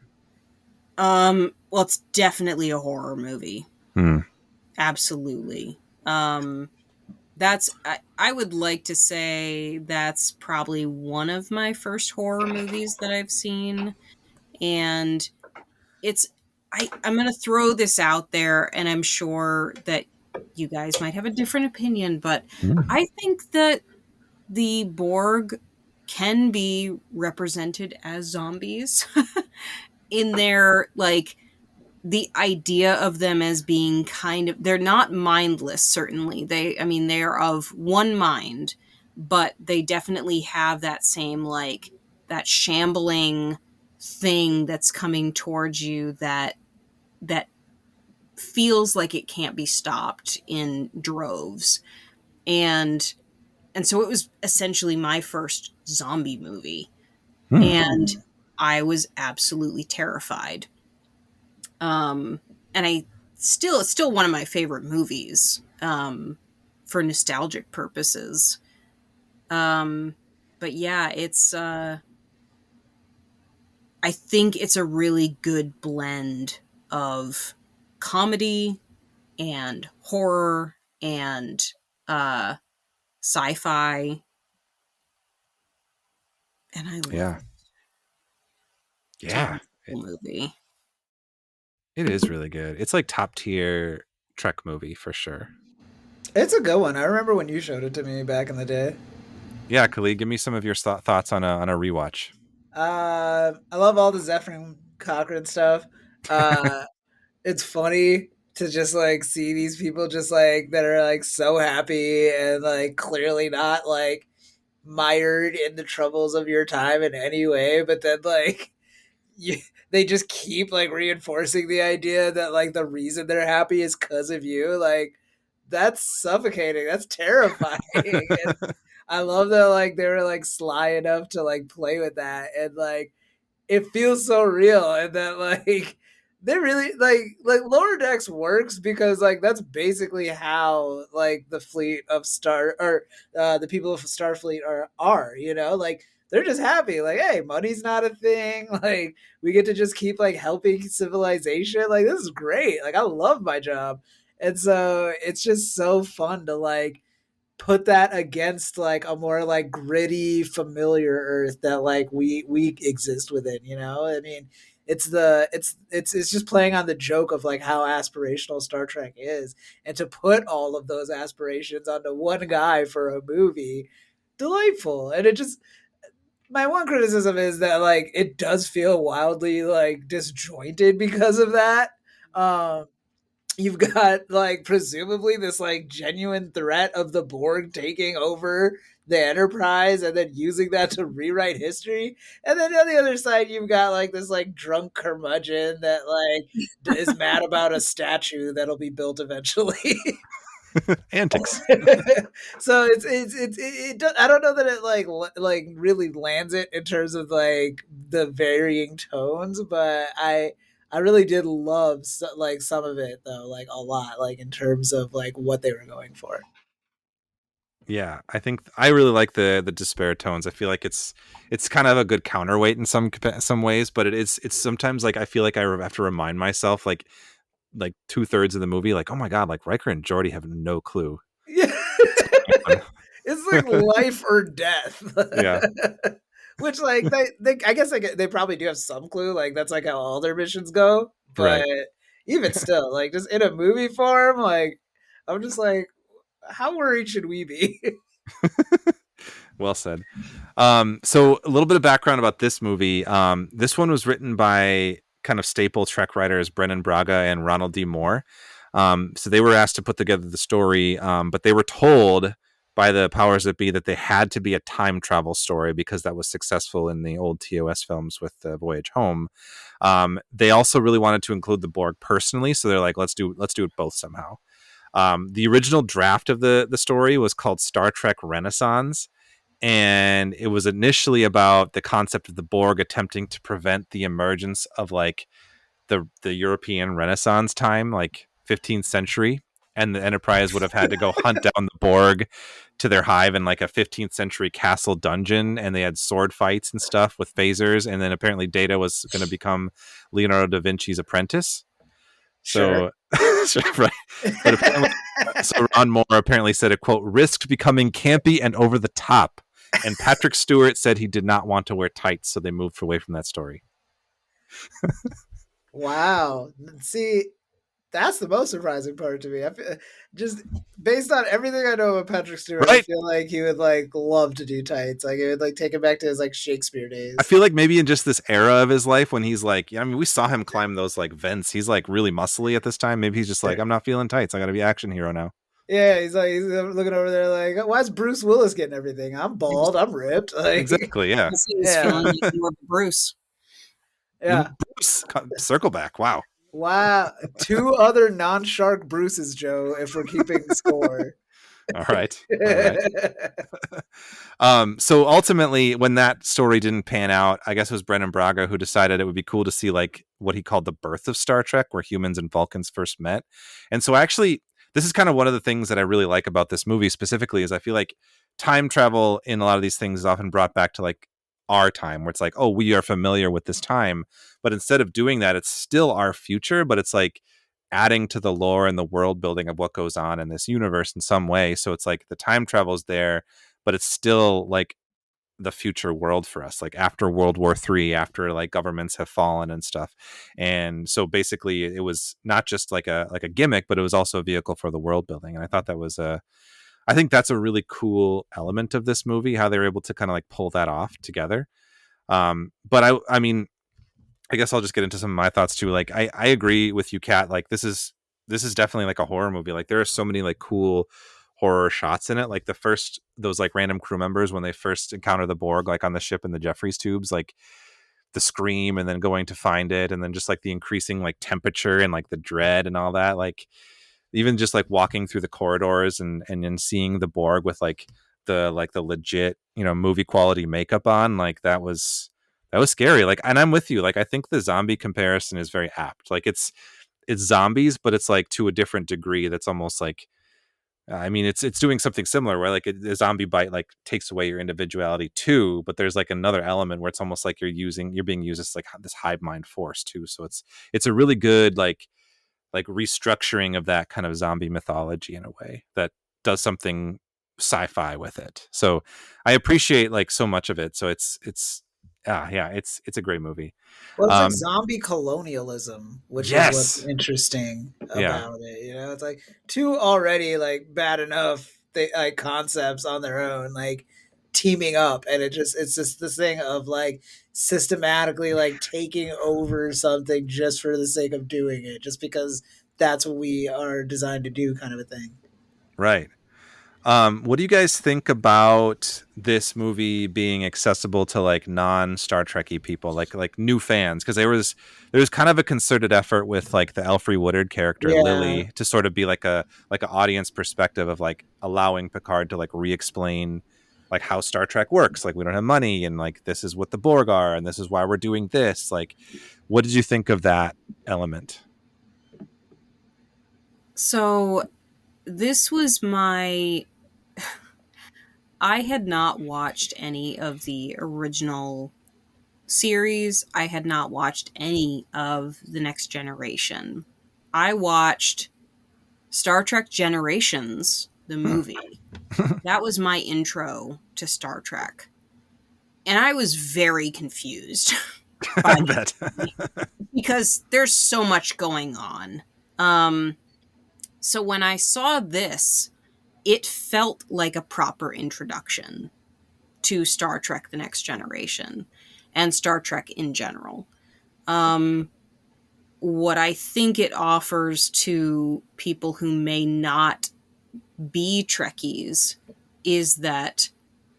Well, it's definitely a horror movie. Absolutely. That I would like to say that's probably one of my first horror movies that I've seen. And I'm going to throw this out there, and I'm sure that you guys might have a different opinion, but I think that the Borg can be represented as zombies in their, like, the idea of them as being kind of, they're not mindless, certainly. They are of one mind, but they definitely have that same, like, that shambling thing that's coming towards you that feels like it can't be stopped in droves. And so it was essentially my first zombie movie. And I was absolutely terrified. And it's still one of my favorite movies, for nostalgic purposes. But yeah, I think it's a really good blend of comedy and horror and sci-fi. And I love Yeah. the movie. It is really good. It's like top tier Trek movie for sure. It's a good one. I remember when you showed it to me back in the day. Yeah, Khalid, give me some of your thoughts on a rewatch. I love all the Zephyr Cochrane stuff. It's funny to just like see these people just like that are like so happy and like clearly not like mired in the troubles of your time in any way, but then like you, they just keep like reinforcing the idea that like the reason they're happy is because of you. Like that's suffocating. That's terrifying. And I love that like they were like sly enough to like play with that, and like it feels so real, and that like they really like Lower Decks works because like that's basically how like the fleet of Star or the people of Starfleet are, you know, like they're just happy, like, hey, money's not a thing, like we get to just keep like helping civilization, like this is great, like I love my job. And so it's just so fun to like put that against like a more like gritty familiar earth that like we exist within, you know. I mean, it's just playing on the joke of like how aspirational Star Trek is, and to put all of those aspirations onto one guy for a movie, delightful. And it just, my one criticism is that like it does feel wildly like disjointed because of that. um you've got like presumably this like genuine threat of the Borg taking over the Enterprise and then using that to rewrite history. And then on the other side, you've got like this like drunk curmudgeon that like is mad about a statue that'll be built eventually. Antics. So I don't know that it like really lands it in terms of like the varying tones, but I really did love like some of it though, like a lot, like in terms of like what they were going for. Yeah, I think I really like the despair tones. I feel like it's kind of a good counterweight in some ways, but it's sometimes like I feel like I have to remind myself like 2/3 of the movie, like, oh my god, like Riker and Geordi have no clue. Yeah. It's like life or death. Yeah. Which like they I guess like they probably do have some clue, like that's like how all their missions go, but Right. even still, like just in a movie form, like I'm just like, how worried should we be? Well said. So a little bit of background about this movie. This one was written by kind of staple Trek writers Brennan Braga and Ronald D. Moore. So they were asked to put together the story, but they were told by the powers that be that they had to be a time travel story because that was successful in the old TOS films with the Voyage Home. They also really wanted to include the Borg personally, so they're like, let's do it both somehow. The original draft of the story was called Star Trek Renaissance, and it was initially about the concept of the Borg attempting to prevent the emergence of like the European Renaissance time, like 15th century, and the Enterprise would have had to go hunt down the Borg to their hive in like a 15th century castle dungeon, and they had sword fights and stuff with phasers, and then apparently Data was going to become Leonardo da Vinci's apprentice. Sure. So Right. But apparently, so Ron Moore apparently said it, quote, risked becoming campy and over the top. And Patrick Stewart said he did not want to wear tights, so they moved away from that story. Wow. See, that's the most surprising part to me. I feel, just based on everything I know about Patrick Stewart, I Right. feel like he would like love to do tights. Like it would like take him back to his like Shakespeare I days. feel like maybe in just this era of his life when he's like, I mean, we saw him climb those like vents. He's like really muscly at this time. Maybe he's just like, I'm not feeling tights. I got to be action hero now. Yeah, he's looking over there like, why is Bruce Willis getting everything? I'm bald, I'm ripped. Like, Exactly. Yeah. He's feeling like more Bruce. Yeah. Bruce, circle back. Wow. Wow. 2 other non-shark Bruces, Joe, if we're keeping score. All right. So ultimately, when that story didn't pan out, I guess it was Brennan Braga who decided it would be cool to see like what he called the birth of Star Trek, where humans and Vulcans first met. And so actually, this is kind of one of the things that I really like about this movie specifically is I feel like time travel in a lot of these things is often brought back to like our time, where it's like, oh, we are familiar with this time. But instead of doing that, it's still our future, but it's like adding to the lore and the world building of what goes on in this universe in some way. So it's like the time travel is there, but it's still like the future world for us, like after World War III, after like governments have fallen and stuff. And so basically it was not just like a gimmick, but it was also a vehicle for the world building. And I thought that was I think that's a really cool element of this movie, how they were able to kind of like pull that off together. But I mean, I guess I'll just get into some of my thoughts too. Like I agree with you, Kat. Like this is definitely like a horror movie. Like there are so many like cool horror shots in it. Like those like random crew members when they first encounter the Borg, like on the ship in the Jeffries tubes, like the scream and then going to find it, and then just like the increasing like temperature and like the dread and all that. Like even just like walking through the corridors and then seeing the Borg with like the legit, you know, movie quality makeup on, like that was scary. Like, and I'm with you. Like, I think the zombie comparison is very apt. Like it's zombies, but it's like to a different degree. That's almost like, I mean, it's doing something similar where like a zombie bite like takes away your individuality too, but there's like another element where it's almost like you're being used as like this hive mind force too. So it's a really good like restructuring of that kind of zombie mythology in a way that does something sci-fi with it. So I appreciate like so much of it. So it's a great movie. Well, it's like zombie colonialism, which is what's interesting about it. You know, it's like 2 already like bad enough like concepts on their own, like teaming up, and it's just this thing of like systematically like taking over something just for the sake of doing it, just because that's what we are designed to do, kind of a thing. Right. What do you guys think about this movie being accessible to like non-Star Trekky people, like new fans? Because there was kind of a concerted effort with like the Elfrey Woodard character Lily to sort of be like an audience perspective of like allowing Picard to like re-explain like how Star Trek works. Like we don't have money, and like this is what the Borg are, and this is why we're doing this. Like, what did you think of that element? So this was my I had not watched any of the original series. I had not watched any of The Next Generation. I watched Star Trek Generations, the movie. That was my intro to Star Trek. And I was very confused by that because there's so much going on. So when I saw this, it felt like a proper introduction to Star Trek The Next Generation and Star Trek in general. What I think it offers to people who may not be Trekkies is that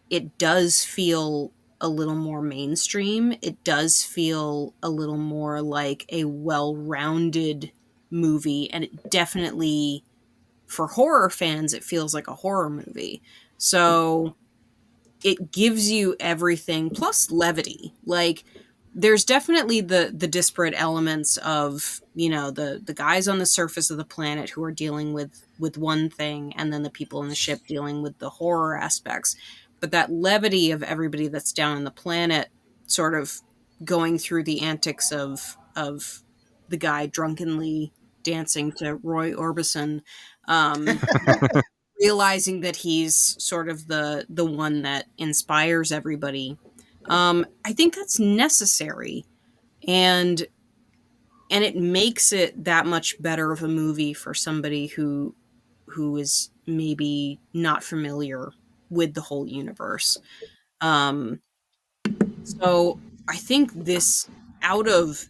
it does feel a little more mainstream. It does feel a little more like a well-rounded movie, and it definitely, for horror fans, it feels like a horror movie. So it gives you everything plus levity. Like there's definitely the disparate elements of, you know, the guys on the surface of the planet who are dealing with one thing, and then the people in the ship dealing with the horror aspects. But that levity of everybody that's down on the planet sort of going through the antics of the guy drunkenly dancing to Roy Orbison, realizing that he's sort of the one that inspires everybody. I think that's necessary, and it makes it that much better of a movie for somebody who is maybe not familiar with the whole universe. Um, so I think this, out of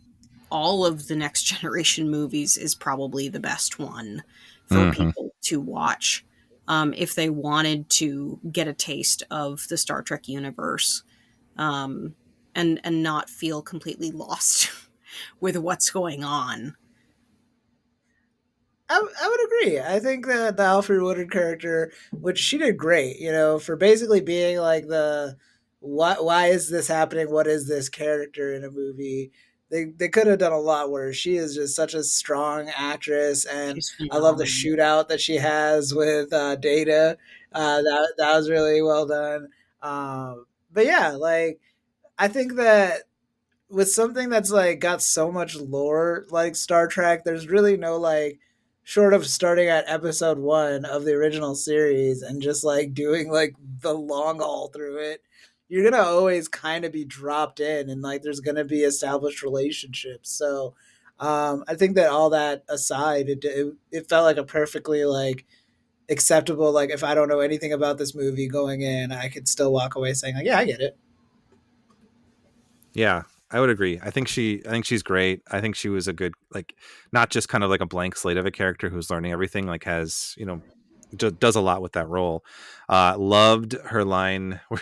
all of the Next Generation movies, is probably the best one for people to watch if they wanted to get a taste of the Star Trek universe, and not feel completely lost with what's going on. I would agree. I think that the Alfred Woodard character, which she did great, for basically being like the why is this happening? What is this character in a movie? They could have done a lot worse. She is just such a strong actress, and She's I love the phenomenal. shootout that she has with Data. That was really well done. But yeah, like I think that with something that's like got so much lore like Star Trek, there's really no like short of starting at episode 1 of the original series and just like doing like the long haul through it. You're gonna always kind of be dropped in, and like there's gonna be established relationships. So I think that all that aside, it felt like a perfectly like acceptable, like if I don't know anything about this movie going in, I could still walk away saying like, yeah, I get it. Yeah, I would agree. I think she's great. I think she was a good, like, not just kind of like a blank slate of a character who's learning everything, like has, does a lot with that role. Loved her line where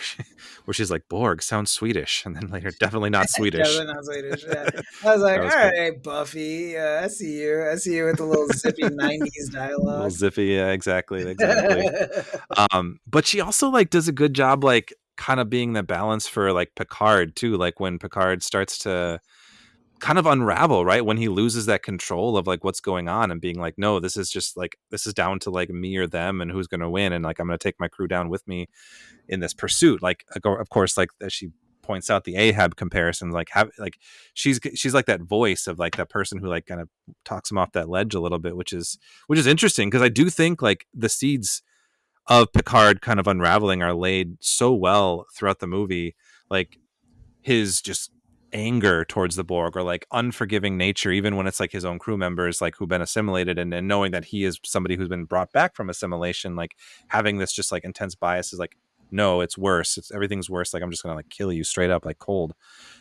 she's like, Borg sounds Swedish, and then later, definitely not Swedish. Definitely not Swedish. Yeah. I was like, That all was great. right, Buffy. I see you. I see you with the little zippy 90s A little dialogue. zippy. Yeah, exactly. But she also like does a good job, like kind of being the balance for like Picard too. Like when Picard starts to kind of unravel, right, when he loses that control of like what's going on and being like, no, this is just like, this is down to like me or them and who's going to win, and like I'm going to take my crew down with me in this pursuit. Like, of course, like as she points out, the Ahab comparisons, like have like she's like that voice of like that person who like kind of talks him off that ledge a little bit, which is interesting, because I do think like the seeds of Picard kind of unraveling are laid so well throughout the movie. Like his just anger towards the Borg, or like unforgiving nature, even when it's like his own crew members, like who've been assimilated, and knowing that he is somebody who's been brought back from assimilation, like having this just like intense bias is like, no, it's worse. It's everything's worse. Like I'm just gonna like kill you straight up, like cold.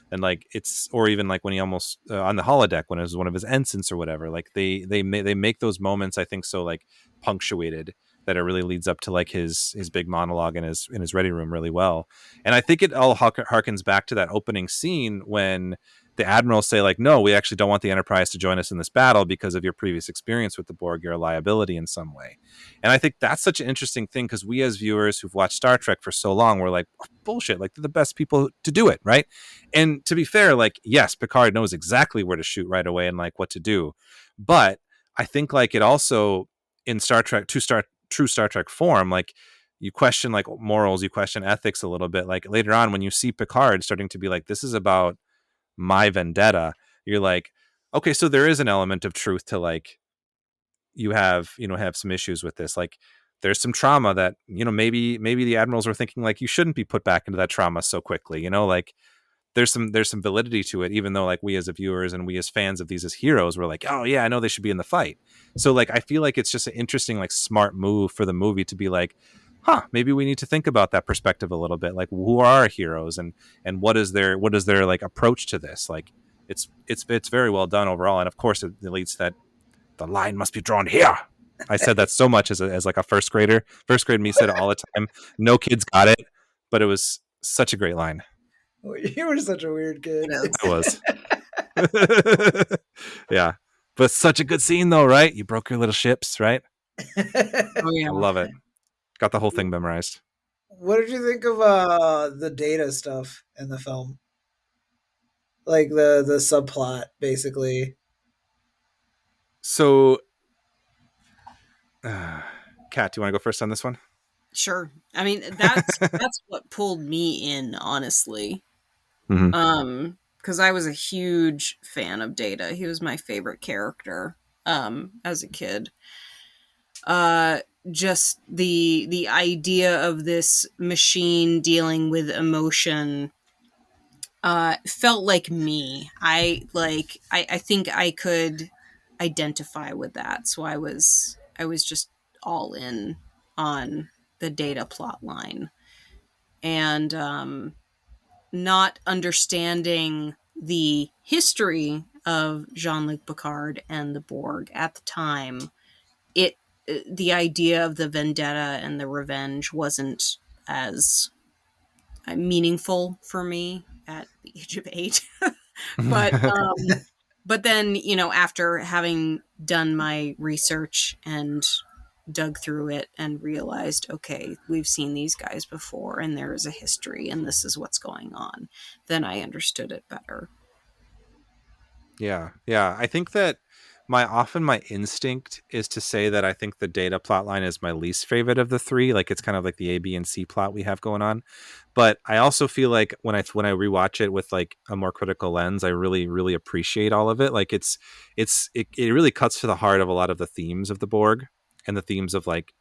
And like it's, or even like when he almost on the holodeck when it was one of his ensigns or whatever, like they make those moments, I think, so like punctuated that it really leads up to like his big monologue in his ready room really well. And I think it all harkens back to that opening scene when the admirals say like, no, we actually don't want the Enterprise to join us in this battle because of your previous experience with the Borg. You're a liability in some way. And I think that's such an interesting thing, because we as viewers who've watched Star Trek for so long, we're like, oh, bullshit, like they're the best people to do it, right? And to be fair, like, yes, Picard knows exactly where to shoot right away and like what to do. But I think like it also, in Star Trek, true Star Trek form, like you question like morals, you question ethics a little bit. Like later on, when you see Picard starting to be like, this is about my vendetta, you're like, okay, so there is an element of truth to like, you have some issues with this. Like there's some trauma that, maybe the admirals were thinking like, you shouldn't be put back into that trauma so quickly, like there's some validity to it, even though like we as viewers and we as fans of these as heroes, we're like, oh yeah, I know they should be in the fight. So like I feel like it's just an interesting, like smart move for the movie to be like, maybe we need to think about that perspective a little bit. Like, who are our heroes, and what is their like approach to this? Like it's very well done overall. And of course it leads to that the line must be drawn here. I said that so much as like a first grader. First grade me said it all the time. No kids got it, but it was such a great line. You were such a weird kid. I was. Yeah. But such a good scene though, right? You broke your little ships, right? Oh yeah. I love it. Got the whole thing memorized. What did you think of the Data stuff in the film? Like the subplot, basically. So, Kat, do you want to go first on this one? Sure. I mean, that's what pulled me in, honestly. Mm-hmm. Because I was a huge fan of Data. He was my favorite character. as a kid. Just the idea of this machine dealing with emotion felt like me. I think I could identify with that. So I was just all in on the Data plot line. And not understanding the history of Jean-Luc Picard and the Borg at the time, the idea of the vendetta and the revenge wasn't as meaningful for me at the age of 8. but but then, after having done my research and dug through it and realized, okay, we've seen these guys before and there is a history and this is what's going on, then I understood it better. Yeah. I think that my instinct is to say that I think the Data plotline is my least favorite of the three. Like, it's kind of like the A, B, and C plot we have going on. But I also feel like when I rewatch it with like a more critical lens, I really, really appreciate all of it. Like, it really cuts to the heart of a lot of the themes of the Borg and the themes of like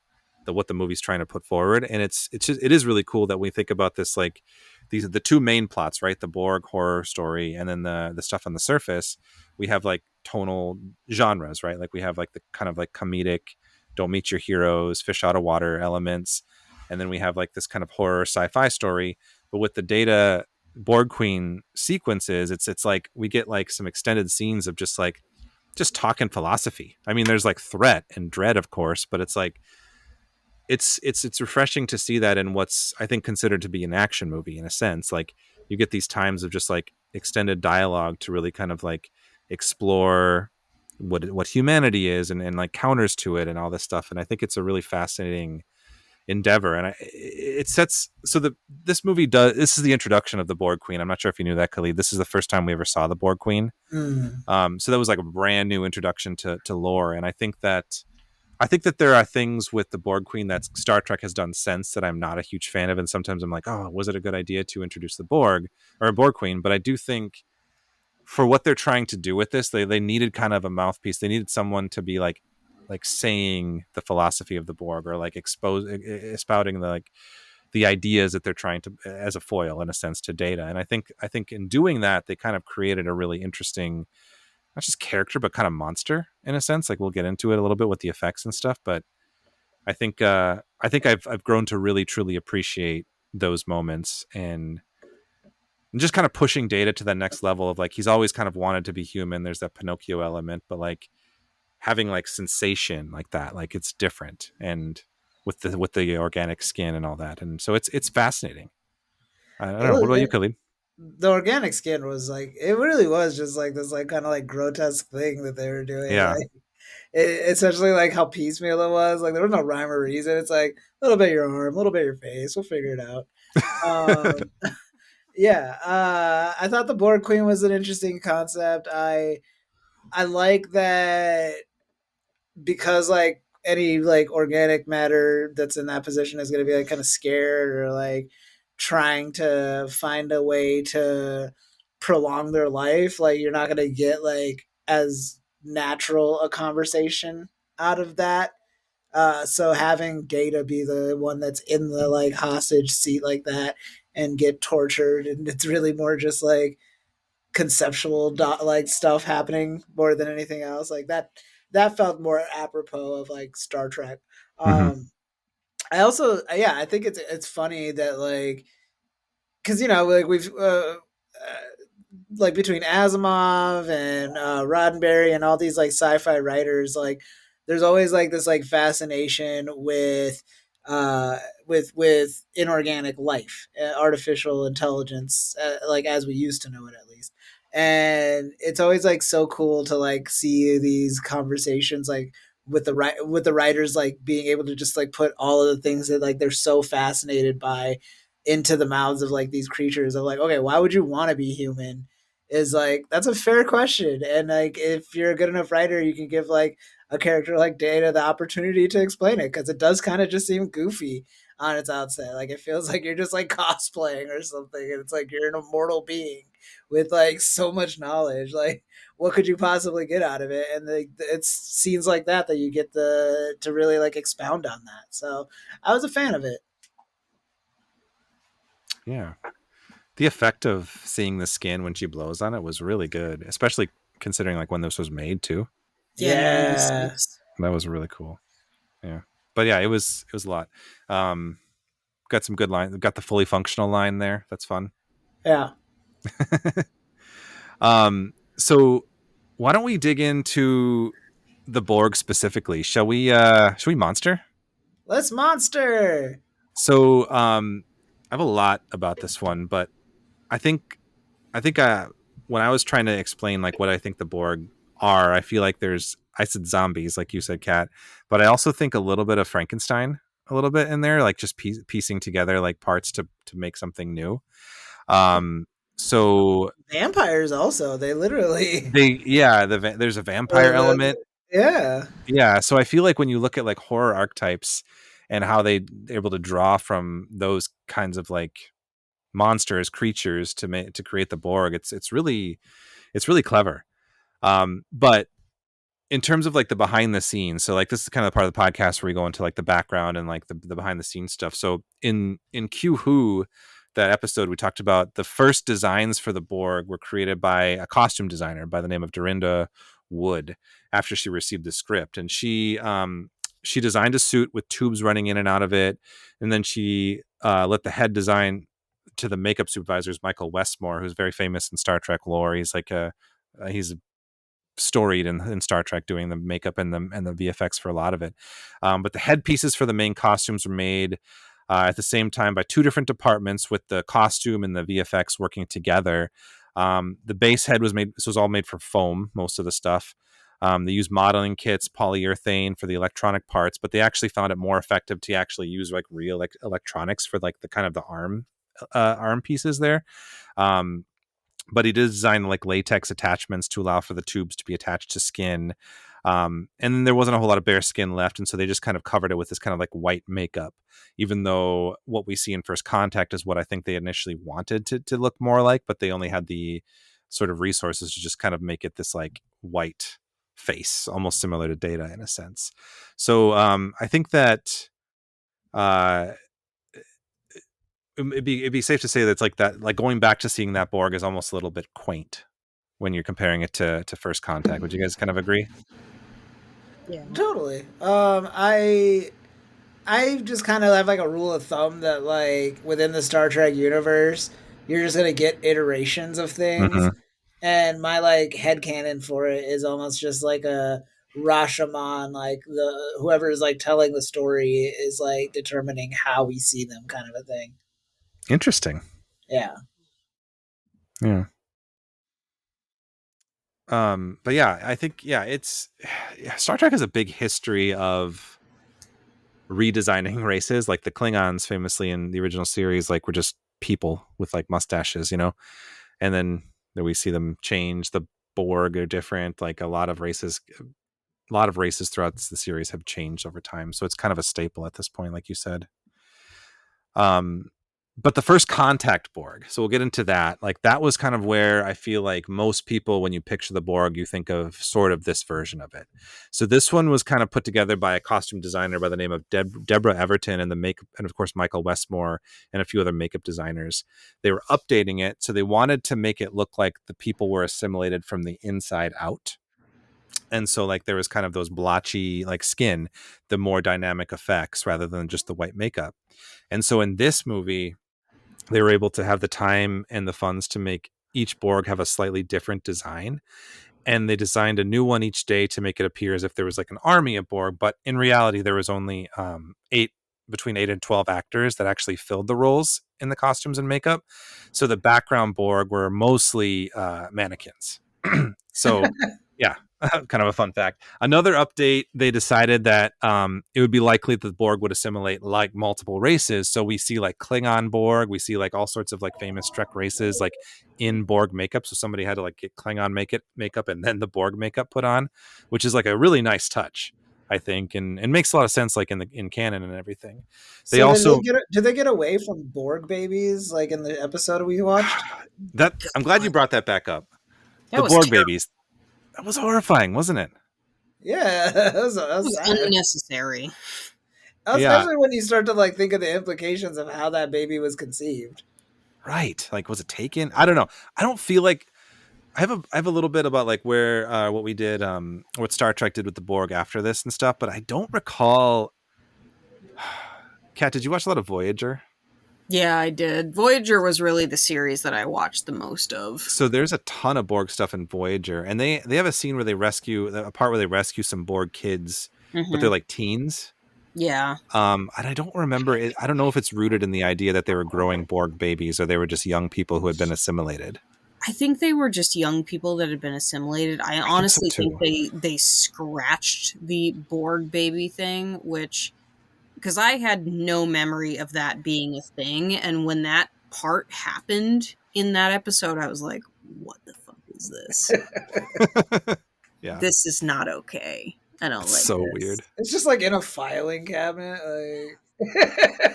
what the movie's trying to put forward. And it is really cool that we think about this, like these are the two main plots, right? The Borg horror story, and then the stuff on the surface. We have like tonal genres, right? Like we have like the kind of like comedic, don't meet your heroes, fish out of water elements. And then we have like this kind of horror sci-fi story. But with the Data Borg Queen sequences, it's like we get like some extended scenes of just talking philosophy. I mean, there's like threat and dread, of course, but it's like it's refreshing to see that in what's, I think, considered to be an action movie in a sense. Like, you get these times of just like extended dialogue to really kind of like explore what humanity is and like counters to it and all this stuff. And I think it's a really fascinating endeavor. And this movie this is the introduction of the Borg Queen. I'm not sure if you knew that, Khalid. This is the first time we ever saw the Borg Queen. So that was like a brand new introduction to lore. And I think that there are things with the Borg Queen that Star Trek has done since that I'm not a huge fan of. And sometimes I'm like, oh, was it a good idea to introduce the Borg or a Borg Queen? But I do think for what they're trying to do with this, they needed kind of a mouthpiece. They needed someone to be like saying the philosophy of the Borg, or like spouting the ideas that they're trying to, as a foil in a sense, to Data. And I think in doing that, they kind of created a really interesting, not just character, but kind of monster in a sense. Like, we'll get into it a little bit with the effects and stuff, but I think I've grown to really truly appreciate those moments and just kind of pushing Data to the next level of like, he's always kind of wanted to be human. There's that Pinocchio element, but like having like sensation like that, like it's different, and with the organic skin and all that. And so it's fascinating. I don't know. What about you, Khalid? The organic skin was like, it really was just like this like kind of like grotesque thing that they were doing. Yeah. Like, essentially like how piecemeal it was. Like, there was no rhyme or reason. It's like a little bit your arm, a little bit your face. We'll figure it out. Yeah. I thought the Borg Queen was an interesting concept. I like that, because like any like organic matter that's in that position is going to be like kind of scared or like trying to find a way to prolong their life. Like, you're not going to get like as natural a conversation out of that. So having Data be the one that's in the like hostage seat like that and get tortured, and it's really more just like conceptual like stuff happening more than anything else. Like that felt more apropos of like Star Trek. I also, yeah, I think it's funny that like, because like we've like between Asimov and Roddenberry and all these like sci-fi writers, like there's always like this like fascination with inorganic life, artificial intelligence, like as we used to know it, at least. And it's always like so cool to like see these conversations like with the writers, like being able to just like put all of the things that like they're so fascinated by into the mouths of like these creatures, of like, okay, why would you want to be human? Is like, that's a fair question. And like, if you're a good enough writer, you can give like a character like Data the opportunity to explain it, because it does kind of just seem goofy. on its outset. Like it feels like you're just like cosplaying or something, and it's like you're an immortal being with like so much knowledge. Like what could you possibly get out of it? And it's scenes like that you get to really like expound on that. So I was a fan of it. Yeah. The effect of seeing the skin when she blows on it was really good, especially considering like when this was made too. Yeah. That was really cool. Yeah. But yeah, it was a lot. Got some good lines. Got the fully functional line there. That's fun. Yeah. So why don't we dig into the Borg specifically? Shall we monster? Let's monster. So I have a lot about this one, but I think when I was trying to explain like what I think the Borg are, I feel like I said zombies, like you said, Kat, but I also think a little bit of Frankenstein, a little bit in there, like just piecing together like parts to make something new. So vampires also, they literally there's a vampire element. Yeah. So I feel like when you look at like horror archetypes and how they're able to draw from those kinds of like monsters, creatures to create the Borg, it's really clever. But in terms of like the behind the scenes, so like this is kind of the part of the podcast where we go into like the background and like the behind the scenes stuff. So in Q Who, that episode we talked about, the first designs for the Borg were created by a costume designer by the name of Dorinda Wood after she received the script, and she designed a suit with tubes running in and out of it, and then she let the head design to the makeup supervisors, Michael Westmore, who's very famous in Star Trek lore. He's like he's storied in Star Trek doing the makeup and the VFX for a lot of it. But the headpieces for the main costumes were made at the same time by two different departments, with the costume and the VFX working together. The base head was made. This was all made from foam, most of the stuff. They used modeling kits, polyurethane for the electronic parts, but they actually found it more effective to actually use like real electronics for like the kind of the arm pieces there. But he did design like latex attachments to allow for the tubes to be attached to skin. And then there wasn't a whole lot of bare skin left, and so they just kind of covered it with this kind of like white makeup, even though what we see in First Contact is what I think they initially wanted to look more like, but they only had the sort of resources to just kind of make it this like white face, almost similar to Data in a sense. So I think that it'd be safe to say that it's like that, like going back to seeing that Borg is almost a little bit quaint when you're comparing it to First Contact. Would you guys kind of agree? Yeah. Totally. I just kind of have like a rule of thumb that like within the Star Trek universe, you're just gonna get iterations of things. Mm-hmm. And my like headcanon for it is almost just like a Rashomon, like the whoever is like telling the story is like determining how we see them, kind of a thing. Interesting. Yeah. But yeah, I think Star Trek has a big history of redesigning races. Like the Klingons, famously in the original series, like were just people with like mustaches, and then we see them change. The Borg are different. Like a lot of races throughout the series have changed over time, so it's kind of a staple at this point, like you said. But the First Contact Borg, so we'll get into that. Like that was kind of where I feel like most people, when you picture the Borg, you think of sort of this version of it. So this one was kind of put together by a costume designer by the name of Deborah Everton, and of course Michael Westmore and a few other makeup designers. They were updating it, so they wanted to make it look like the people were assimilated from the inside out. And so like there was kind of those blotchy like skin, the more dynamic effects rather than just the white makeup. And so in this movie, they were able to have the time and the funds to make each Borg have a slightly different design. And they designed a new one each day to make it appear as if there was like an army of Borg. But in reality, there was only between 8 and 12 actors that actually filled the roles in the costumes and makeup. So the background Borg were mostly mannequins. So yeah, kind of a fun fact. Another update, they decided that it would be likely that the Borg would assimilate like multiple races. So we see like Klingon Borg, we see like all sorts of like famous Trek races like in Borg makeup. So somebody had to like get Klingon makeup and then the Borg makeup put on, which is like a really nice touch. I think, and makes a lot of sense, like in canon and everything. They So also did they get away from Borg babies like in the episode we watched? that I'm glad you brought that back up. That The was Borg terrible. babies. That was horrifying, wasn't it? Yeah, that was It was sad. unnecessary. Yeah. Especially when you start to like think of the implications of how that baby was conceived. Right. Like, was it taken? I don't know. I don't feel like I have a little bit about like where what we did, what Star Trek did with the Borg after this and stuff, but I don't recall. Kat, did you watch a lot of Voyager? Yeah, I did. Voyager was really the series that I watched the most of. So there's a ton of Borg stuff in Voyager, and they have a scene where they rescue a part where they rescue some Borg kids, but they're like teens. Yeah. And I don't remember it. I don't know if it's rooted in the idea that they were growing Borg babies or they were just young people who had been assimilated. I think they were just young people that had been assimilated. I honestly think they scratched the Borg baby thing, which, because I had no memory of that being a thing, and when that part happened in that episode, I was like, "What the fuck is this? Yeah, This is not okay. I don't it's like so this." weird. It's just like in a filing cabinet. Like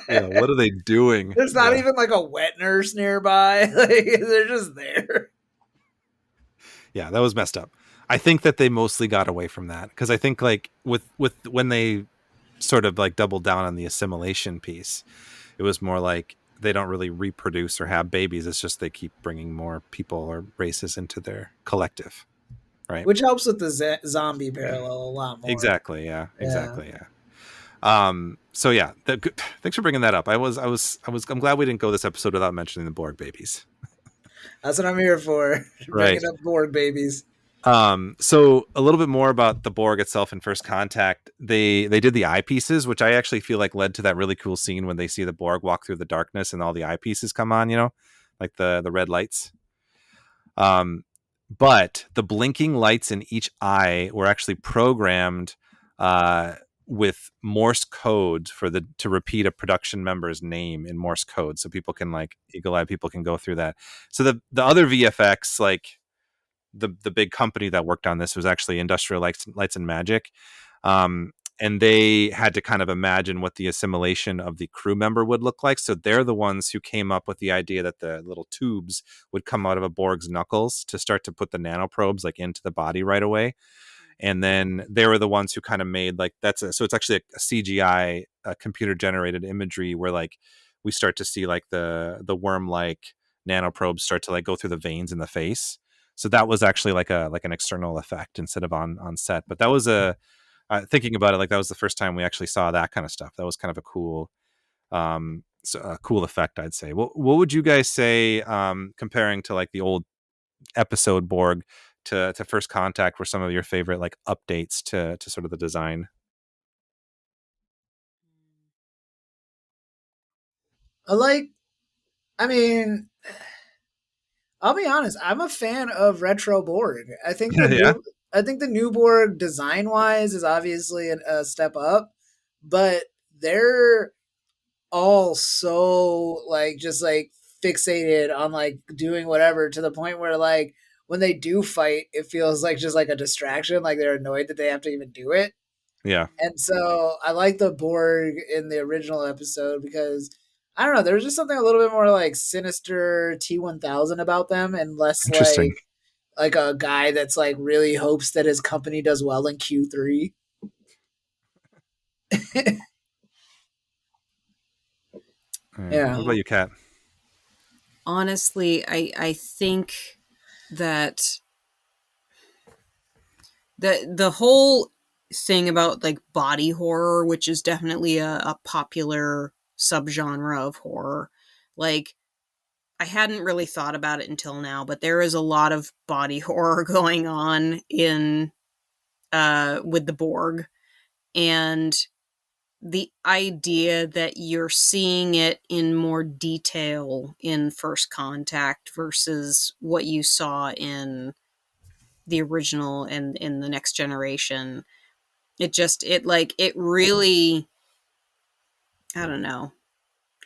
Yeah, what are they doing? There's not even like a wet nurse nearby. Like they're just there. Yeah, that was messed up. I think that they mostly got away from that because I think like with when they sort of like doubled down on the assimilation piece, it was more like they don't really reproduce or have babies. It's just they keep bringing more people or races into their collective, right? Which helps with the zombie parallel a lot more. Exactly. Yeah. Exactly. Yeah. So yeah, thanks for bringing that up. I'm glad we didn't go this episode without mentioning the Borg babies. That's what I'm here for. Right. Bringing up Borg babies. So a little bit more about the Borg itself in First Contact. They did the eyepieces, which I actually feel like led to that really cool scene when they see the Borg walk through the darkness and all the eyepieces come on, you know, like the red lights. But the blinking lights in each eye were actually programmed with Morse code to repeat a production member's name in Morse code, so people can like eagle-eyed people can go through that. So the other VFX, like the big company that worked on this was actually Industrial Lights and Magic, and they had to kind of imagine what the assimilation of the crew member would look like. So they're the ones who came up with the idea that the little tubes would come out of a Borg's knuckles to start to put the nanoprobes like into the body right away. And then they were the ones who kind of made like so it's actually a CGI computer generated imagery where like we start to see like the worm like nanoprobes start to like go through the veins in the face. So that was actually like an external effect instead of on set. But that was thinking about it, like that was the first time we actually saw that kind of stuff. That was kind of a cool cool effect, I'd say. What would you guys say comparing to like the old episode Borg to First Contact were some of your favorite like updates to sort of the design? I mean, I'll be honest. I'm a fan of retro Borg. I think the new Borg design wise is obviously a step up, but they're all so like just like fixated on like doing whatever to the point where like when they do fight, it feels like just like a distraction. Like they're annoyed that they have to even do it. Yeah. And so I like the Borg in the original episode because I don't know, there's just something a little bit more like sinister T1000 about them and less like a guy that's like really hopes that his company does well in Q3. Yeah. What about you, Kat? Honestly, I think that the whole thing about like body horror, which is definitely a popular subgenre of horror, like I hadn't really thought about it until now, but there is a lot of body horror going on in with the Borg, and the idea that you're seeing it in more detail in First Contact versus what you saw in the original and in the Next Generation, it really, I don't know,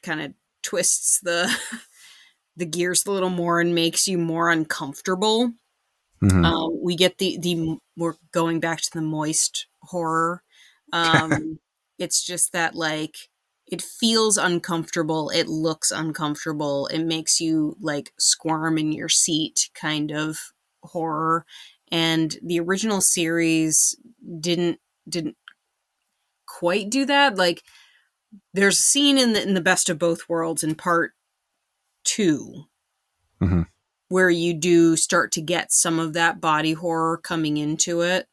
kind of twists the the gears a little more and makes you more uncomfortable. We get the we're going back to the moist horror. It's just that like it feels uncomfortable, it looks uncomfortable, it makes you like squirm in your seat kind of horror. And the original series didn't quite do that. Like there's a scene in the Best of Both Worlds in part 2 Mhm. where you do start to get some of that body horror coming into it,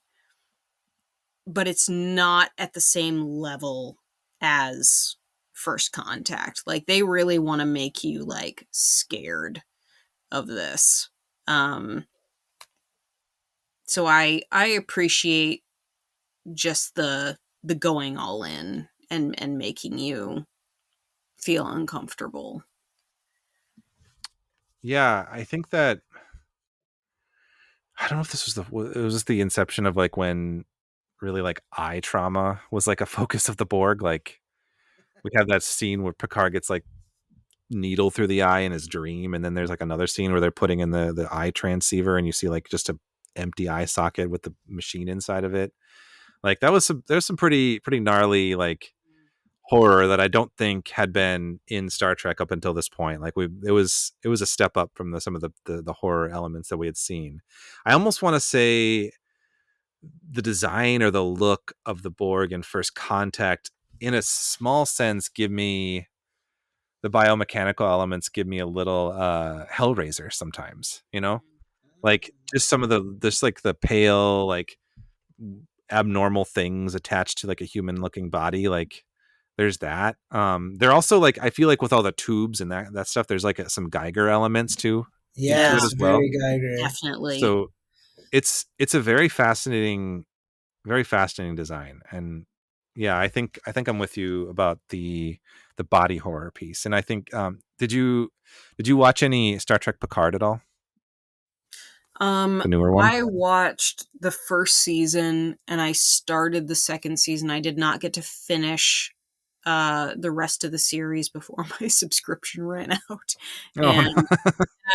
but it's not at the same level as First Contact. Like they really want to make you like scared of this. So I appreciate just the going all in and making you feel uncomfortable. Yeah, I think that I don't know if this was it was just the inception of like when really like eye trauma was like a focus of the Borg. Like we have that scene where Picard gets like needle through the eye in his dream, and then there's like another scene where they're putting in the eye transceiver, and you see like just a empty eye socket with the machine inside of it. Like that was there's some pretty gnarly like horror that I don't think had been in Star Trek up until this point. Like it was a step up from some of the horror elements that we had seen. I almost want to say the design or the look of the Borg in First Contact, in a small sense, give me the biomechanical elements give me a little Hellraiser sometimes, you know, like just some of just like the pale, like abnormal things attached to like a human looking body. Like there's that. They're also like, I feel like with all the tubes and that stuff, there's like some Geiger elements too. Yeah, Into it it's as well. very Geiger. Definitely. So it's a very fascinating design. And yeah, I think I'm with you about the body horror piece. And I think did you watch any Star Trek Picard at all? The newer one? I watched the first season and I started the second season. I did not get to finish the rest of the series before my subscription ran out. Oh, And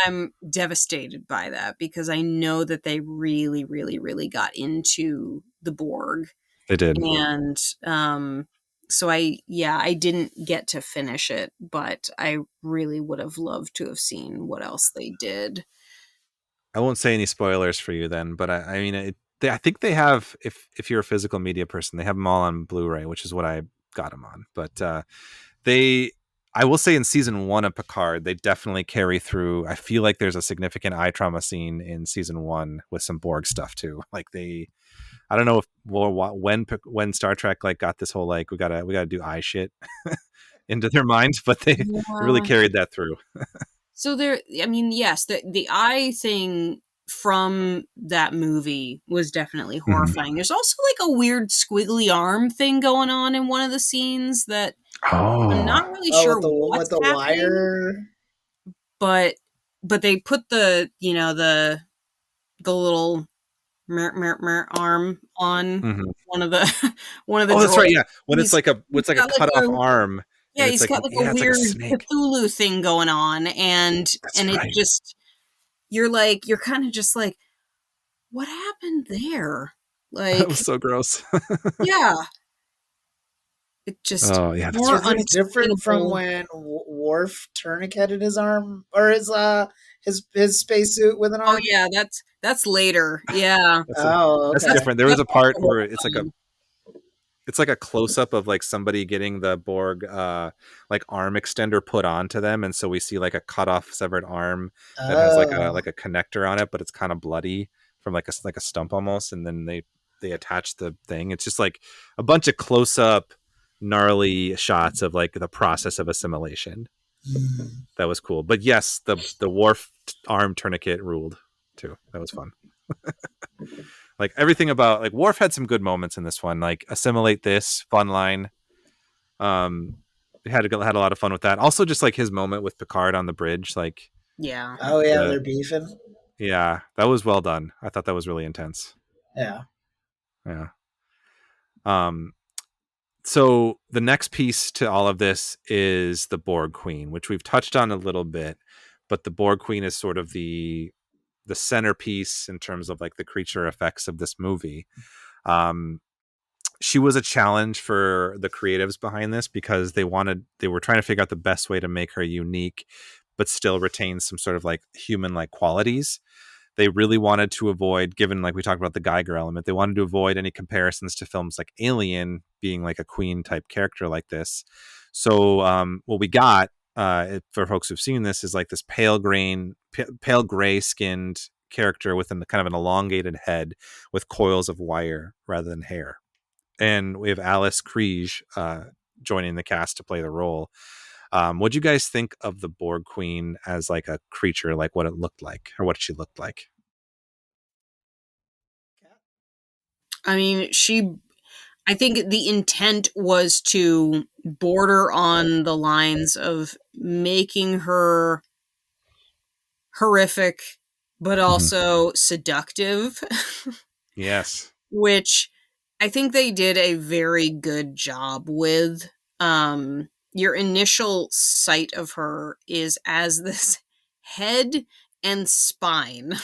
I'm devastated by that because I know that they really, really, really got into the Borg. they did. And so I didn't get to finish it, but I really would have loved to have seen what else they did. I won't say any spoilers for you then, but I mean, I think they have, if you're a physical media person, they have them all on Blu-ray, which is what I got them on. But I will say in season 1 of Picard, they definitely carry through. I feel like there's a significant eye trauma scene in season 1 with some Borg stuff too. Like I don't know if when Star Trek like got this whole like we gotta do eye shit into their minds, but they really carried that through. So yes, the eye thing from that movie was definitely horrifying. Mm-hmm. There's also like a weird squiggly arm thing going on in one of the scenes that I'm not really sure what's with the happening, wire. But they put the little arm on one of the Oh, that's right. Yeah, when it's like a cut off arm. Yeah, he's got like a weird Cthulhu thing going on, and it just you're kind of just like, what happened there? Like that was so gross. Yeah, it just it's different from when Worf tourniqueted his arm or his spacesuit with an arm. Oh yeah, that's later. Yeah. That's different. There was a part where it's like a close up of like somebody getting the Borg like arm extender put onto them, and so we see like a cut off severed arm that has like a connector on it, but it's kind of bloody from like a stump almost, and then they attach the thing. It's just like a bunch of close up gnarly shots of like the process of assimilation. That was cool. But yes, the Worf arm tourniquet ruled too. That was fun. Like everything about like Worf had some good moments in this one, like assimilate this fun line. Had a lot of fun with that. Also just like his moment with Picard on the bridge, like they're beefing. Yeah, that was well done. I thought that was really intense. Yeah. So the next piece to all of this is the Borg Queen, which we've touched on a little bit, but the Borg Queen is sort of the centerpiece in terms of like the creature effects of this movie. she was a challenge for the creatives behind this because they were trying to figure out the best way to make her unique, but still retain some sort of like human-like qualities. They really wanted to avoid, given like we talked about the Geiger element, they wanted to avoid any comparisons to films like Alien being like a queen type character like this. So what we got for folks who've seen this is like this pale gray skinned character with kind of an elongated head with coils of wire rather than hair. And we have Alice Kriege joining the cast to play the role. What'd you guys think of the Borg Queen as like a creature, like what it looked like or what she looked like? I mean, I think the intent was to border on the lines of making her horrific, but also seductive. Yes. Which I think they did a very good job with. Your initial sight of her is as this head and spine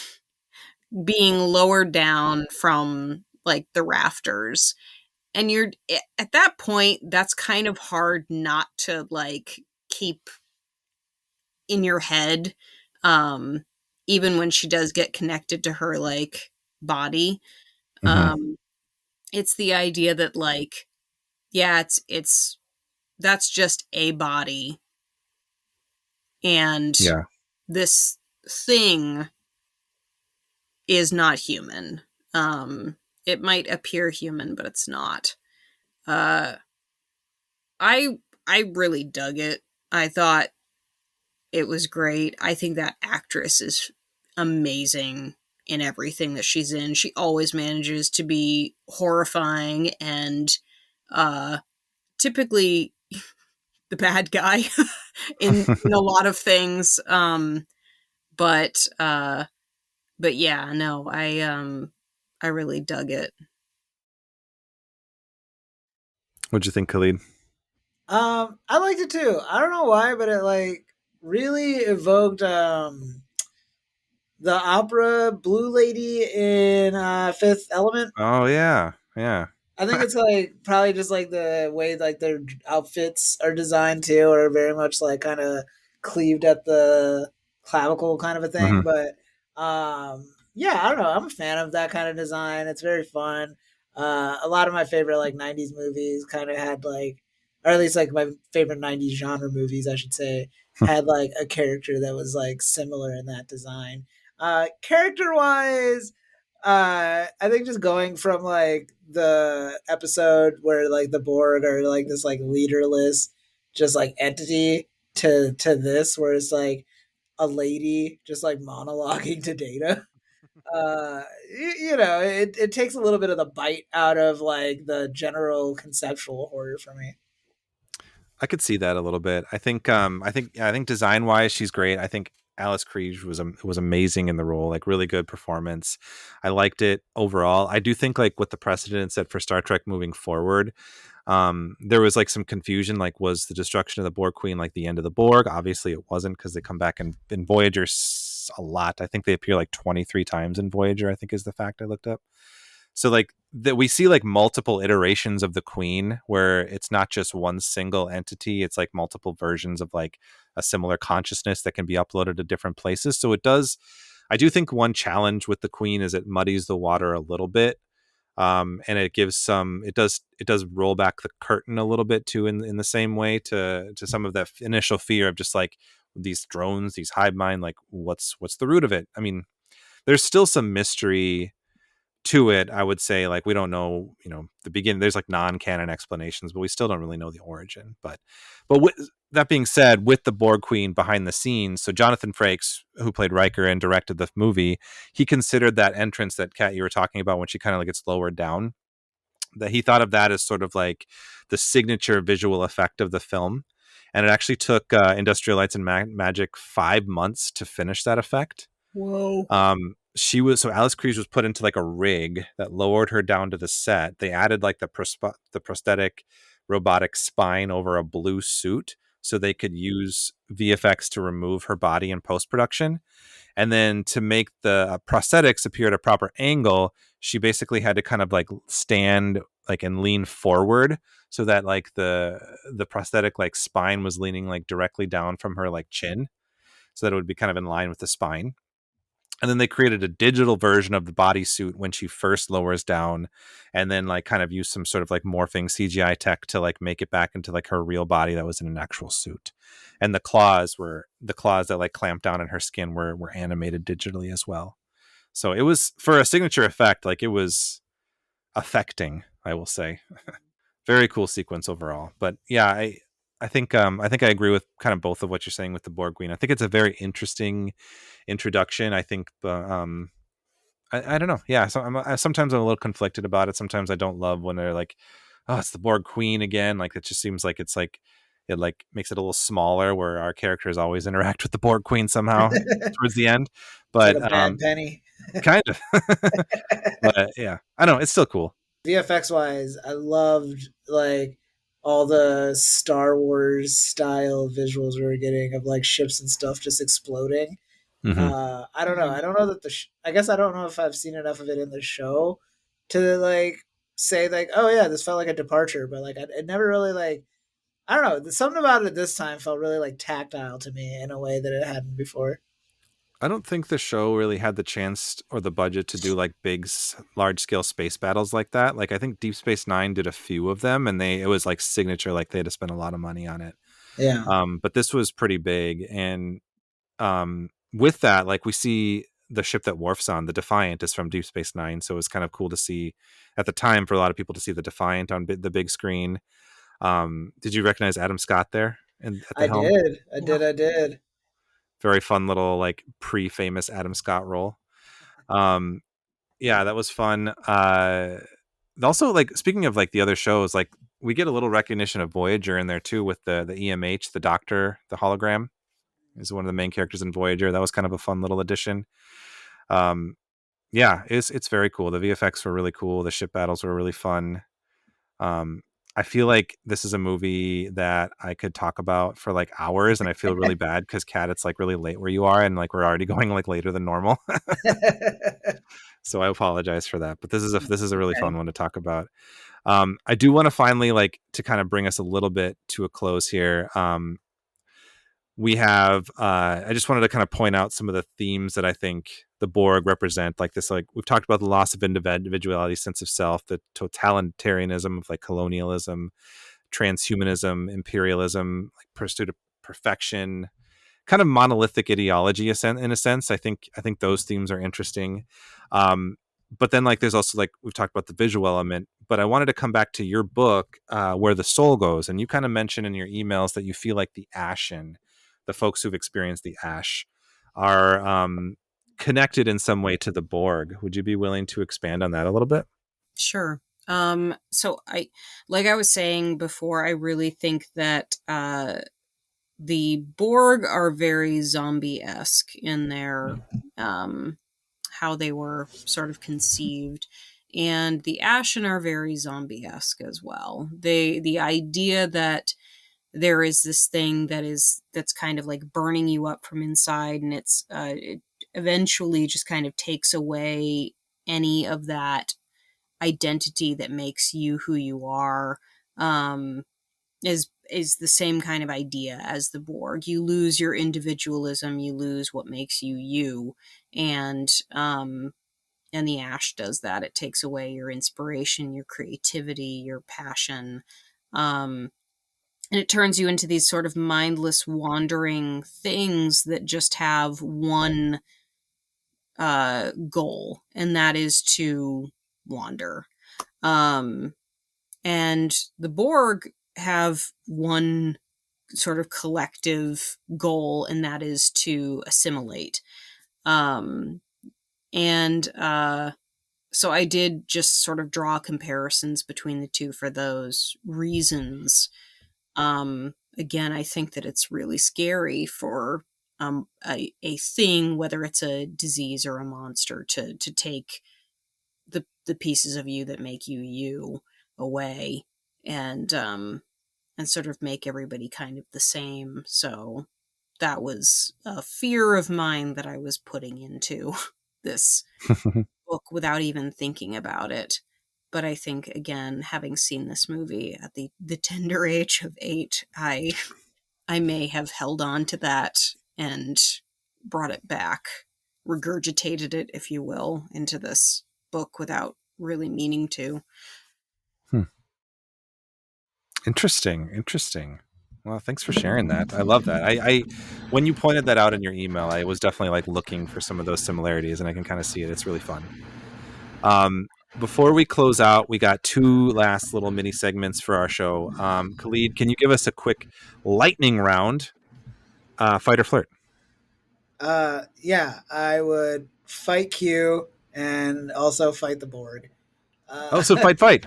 being lowered down from like the rafters. And you're at that point, that's kind of hard not to like keep in your head. Even when she does get connected to her like body. It's the idea that like, yeah, it's that's just a body, and this thing is not human. It might appear human, but it's not. I really dug it. I thought it was great. I think that actress is amazing in everything that she's in. She always manages to be horrifying and typically the bad guy in a lot of things. But yeah, no, I really dug it. What'd you think, Khalid? I liked it too. I don't know why, but it like really evoked the opera Blue Lady in Fifth Element. Oh yeah. I think it's like probably just like the way like their outfits are designed too, are very much like kind of cleaved at the clavicle kind of a thing. But yeah, I don't know. I'm a fan of that kind of design. It's very fun. A lot of my favorite like '90s movies kind of had like, or at least like my favorite '90s genre movies, I should say, had like a character that was like similar in that design. Character wise, I think just going from like the episode where like the Borg are like this like leaderless just like entity to this where it's like a lady just like monologuing to Data. You know, it takes a little bit of the bite out of like the general conceptual horror for me. I could see that a little bit. I think design wise, she's great. I think Alice Kriege was amazing in the role, like really good performance. I liked it overall. I do think like what the precedent set for Star Trek moving forward, there was like some confusion. Like, was the destruction of the Borg Queen like the end of the Borg? Obviously, it wasn't, because they come back in Voyager a lot. I think they appear like 23 times in Voyager, I think is the fact I looked up. So like that we see like multiple iterations of the Queen where it's not just one single entity, it's like multiple versions of like a similar consciousness that can be uploaded to different places. So I do think one challenge with the Queen is it muddies the water a little bit. And it gives it does roll back the curtain a little bit too in the same way to some of that initial fear of just like these drones, these hive mind, like what's the root of it? I mean, there's still some mystery to it. I would say like we don't know, the beginning. There's like non-canon explanations, but we still don't really know the origin. But with that being said, with the Borg Queen behind the scenes, so Jonathan Frakes, who played Riker and directed the movie, he considered that entrance that Kat you were talking about when she kind of like gets lowered down, that he thought of that as sort of like the signature visual effect of the film. And it actually took Industrial Lights and Magic 5 months to finish that effect. Whoa. Alice Kriege was put into like a rig that lowered her down to the set. They added like the prosthetic robotic spine over a blue suit so they could use VFX to remove her body in post-production. And then to make the prosthetics appear at a proper angle, she basically had to kind of like stand like and lean forward so that like the prosthetic like spine was leaning like directly down from her like chin, so that it would be kind of in line with the spine. And then they created a digital version of the bodysuit when she first lowers down, and then like kind of used some sort of like morphing CGI tech to like make it back into like her real body that was in an actual suit. And the claws that like clamped down in her skin were animated digitally as well. So it was, for a signature effect, like it was affecting, I will say. Very cool sequence overall. But yeah, I think I agree with kind of both of what you're saying with the Borg Queen. I think it's a very interesting introduction. I think I don't know. Yeah, so sometimes I'm a little conflicted about it. Sometimes I don't love when they're like, oh, it's the Borg Queen again. Like it just seems like it's like it like makes it a little smaller, where our characters always interact with the Borg Queen somehow towards the end. It's like But a bad penny. kind of. But yeah, I don't know. It's still cool. VFX wise, I loved like all the Star Wars style visuals we were getting of like ships and stuff just exploding. Mm-hmm. I don't know. I don't know that I guess I don't know if I've seen enough of it in the show to like say like, oh yeah, this felt like a departure. But like, it never really like, I don't know. Something about it this time felt really like tactile to me in a way that it hadn't before. I don't think the show really had the chance or the budget to do like big, large scale space battles like that. Like I think Deep Space Nine did a few of them, and it was like signature. Like they had to spend a lot of money on it. Yeah. But this was pretty big, and with that, like we see the ship that Worf's on, the Defiant, is from Deep Space Nine, so it was kind of cool to see at the time for a lot of people to see the Defiant on the big screen. Did you recognize Adam Scott there at the helm? I did. Very fun little like pre-famous Adam Scott role. Yeah, that was fun. Also, like speaking of like the other shows, like we get a little recognition of Voyager in there too with the EMH, the Doctor, the hologram is one of the main characters in Voyager. That was kind of a fun little addition. Yeah, it's very cool. The VFX were really cool. The ship battles were really fun. I feel like this is a movie that I could talk about for like hours, and I feel really bad because Kat, it's like really late where you are, and like we're already going like later than normal. So I apologize for that. But this is a really fun one to talk about. I do want to finally like to kind of bring us a little bit to a close here. We have I just wanted to kind of point out some of the themes that I think the Borg represent, like this, like we've talked about the loss of individuality, sense of self, the totalitarianism of like colonialism, transhumanism, imperialism, like pursuit of perfection, kind of monolithic ideology in a sense. I think those themes are interesting. But then like there's also like we've talked about the visual element, but I wanted to come back to your book, Where the Soul Goes, and you kind of mentioned in your emails that you feel like the Ashen, the folks who've experienced the Ash, are connected in some way to the Borg. Would you be willing to expand on that a little bit? Sure. So like I was saying before, I really think that the Borg are very zombie-esque in their how they were sort of conceived, and the Ashen are very zombie-esque as well. The idea that there is this thing that's kind of like burning you up from inside, and it eventually just kind of takes away any of that identity that makes you who you are, is the same kind of idea as the Borg. You lose your individualism, you lose what makes you you, and the Ash does that. It takes away your inspiration, your creativity, your passion, and it turns you into these sort of mindless, wandering things that just have one goal, and that is to wander. And the Borg have one sort of collective goal, and that is to assimilate. So I did just sort of draw comparisons between the two for those reasons. Again, I think that it's really scary for a thing, whether it's a disease or a monster, to take the pieces of you that make you you away, and sort of make everybody kind of the same. So that was a fear of mine that I was putting into this book without even thinking about it. But I think, again, having seen this movie at the tender age of 8, I may have held on to that and brought it back, regurgitated it, if you will, into this book without really meaning to. Interesting. Well, thanks for sharing that. I love that. I when you pointed that out in your email, I was definitely like looking for some of those similarities, and I can kind of see it. It's really fun. Before we close out, we got 2 last little mini segments for our show. Khalid, can you give us a quick lightning round? Fight or flirt? Yeah, I would fight Q and also fight the Borg. So fight.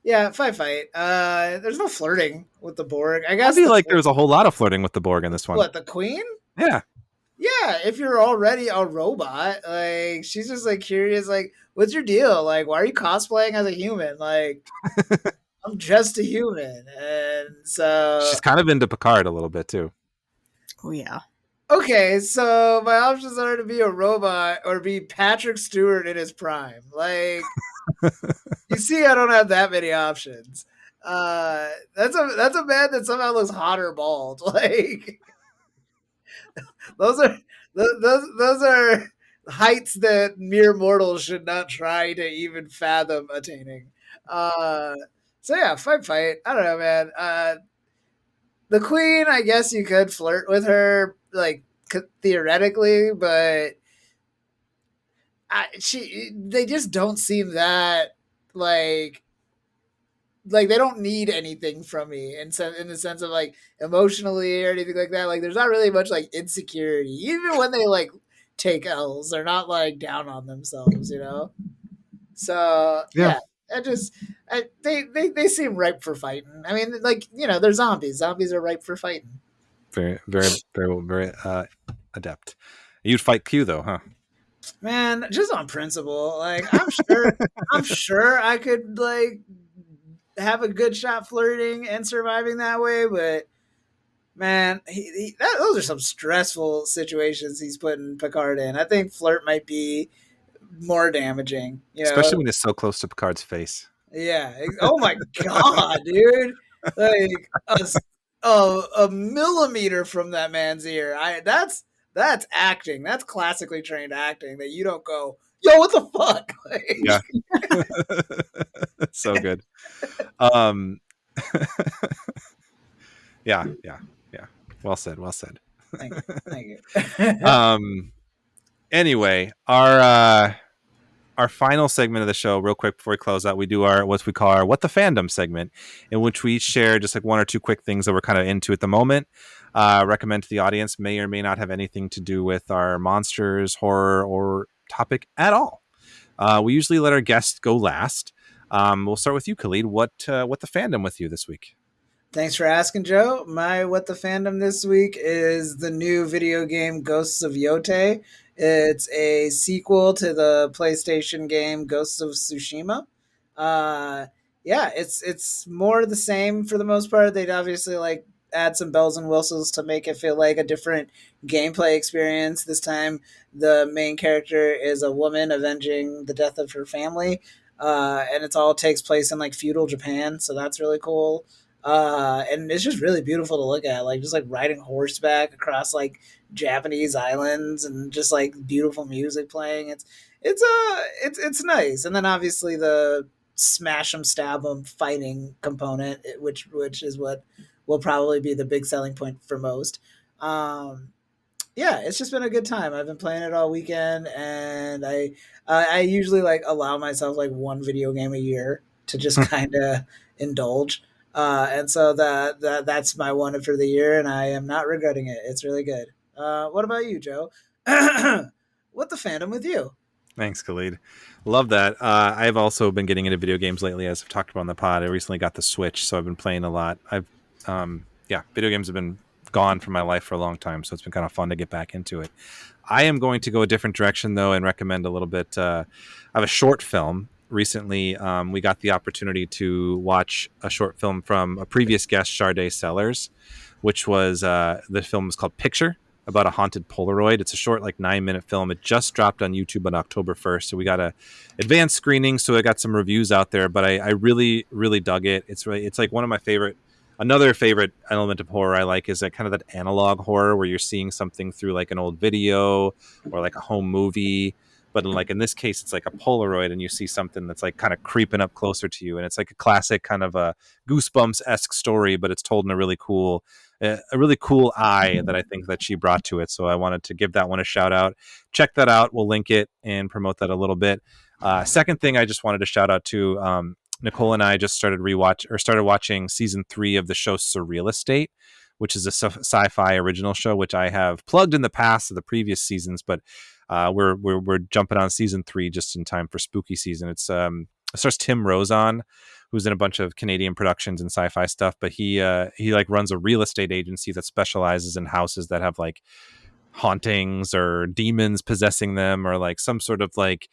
Yeah, fight. There's no flirting with the Borg. I I guess feel like there was a whole lot of flirting with the Borg in this one. What, the Queen? Yeah. Yeah, if you're already a robot, like she's just like curious, like, what's your deal? Like, why are you cosplaying as a human? Like, I'm just a human, and so She's kind of into Picard a little bit too. Oh, yeah. okay, so my options are to be a robot or be Patrick Stewart in his prime. Like, you see, I don't have that many options. That's a man that somehow looks hot or bald. Like, those are heights that mere mortals should not try to even fathom attaining. So yeah, fight. I don't know, man. The Queen, I guess you could flirt with her, like theoretically, but they just don't seem that like they don't need anything from me in the sense of like emotionally or anything like that. Like there's not really much like insecurity, even when they like take L's. They're not like down on themselves, you know. So yeah, they seem ripe for fighting. I mean, like, you know, they're zombies. Zombies are ripe for fighting. Very adept. You'd fight Q though, huh? Man, just on principle. Like I'm sure I could like have a good shot flirting and surviving that way, but man, those are some stressful situations he's putting Picard in. I think flirt might be more damaging, you know? Especially when it's so close to Picard's face. Yeah. Oh my god, dude! Like a millimeter from that man's ear. That's acting. That's classically trained acting. That you don't go, yo, what the fuck? Like, yeah. So good. Yeah. Well said. Thank you. Anyway, our final segment of the show, real quick before we close out, we do what we call our What the Fandom segment, in which we share just like 1 or 2 quick things that we're kind of into at the moment. Recommend to the audience, may or may not have anything to do with our monsters, horror, or topic at all. We usually let our guests go last. We'll start with you, Khalid. What the fandom with you this week? Thanks for asking, Joe. My What the Fandom this week is the new video game Ghosts of Yotei. It's a sequel to the PlayStation game Ghosts of Tsushima. Yeah, it's more the same for the most part. They'd obviously like add some bells and whistles to make it feel like a different gameplay experience. This time, the main character is a woman avenging the death of her family, and it all takes place in like feudal Japan, so that's really cool. And it's just really beautiful to look at, like just like riding horseback across like Japanese islands and just like beautiful music playing. It's nice. And then obviously the smash 'em stab 'em fighting component, which is what will probably be the big selling point for most. Yeah, it's just been a good time. I've been playing it all weekend, and I usually like allow myself like 1 video game a year to just kind of indulge. And so that's my one for the year, and I am not regretting it. It's really good. What about you, Joe? What the fandom with you? Thanks, Khalid. Love that. I've also been getting into video games lately, as I've talked about on the pod. I recently got the Switch, so I've been playing a lot. Video games have been gone from my life for a long time, so it's been kind of fun to get back into it. I am going to go a different direction, though, and recommend a little bit of a short film. Recently, we got the opportunity to watch a short film from a previous guest, Sharday Sellers, which was the film was called Picture, about a haunted Polaroid. It's a short, like 9-minute film. It just dropped on YouTube on October 1st. So we got a advanced screening. So I got some reviews out there, but I really, really dug it. It's like one of my another favorite element of horror I like is that kind of that analog horror where you're seeing something through like an old video or like a home movie. But like in this case, it's like a Polaroid and you see something that's like kind of creeping up closer to you. And it's like a classic kind of a Goosebumps-esque story, but it's told in a really cool eye that I think that she brought to it. So I wanted to give that one a shout out. Check that out. We'll link it and promote that a little bit. Second thing I just wanted to shout out to, Nicole and I just started watching season 3 of the show Surreal Estate, which is a sci-fi original show, which I have plugged in the past of the previous seasons, but we're jumping on season 3 just in time for spooky season. It stars Tim Rozon, who's in a bunch of Canadian productions and sci-fi stuff, but he like runs a real estate agency that specializes in houses that have like hauntings or demons possessing them or like some sort of like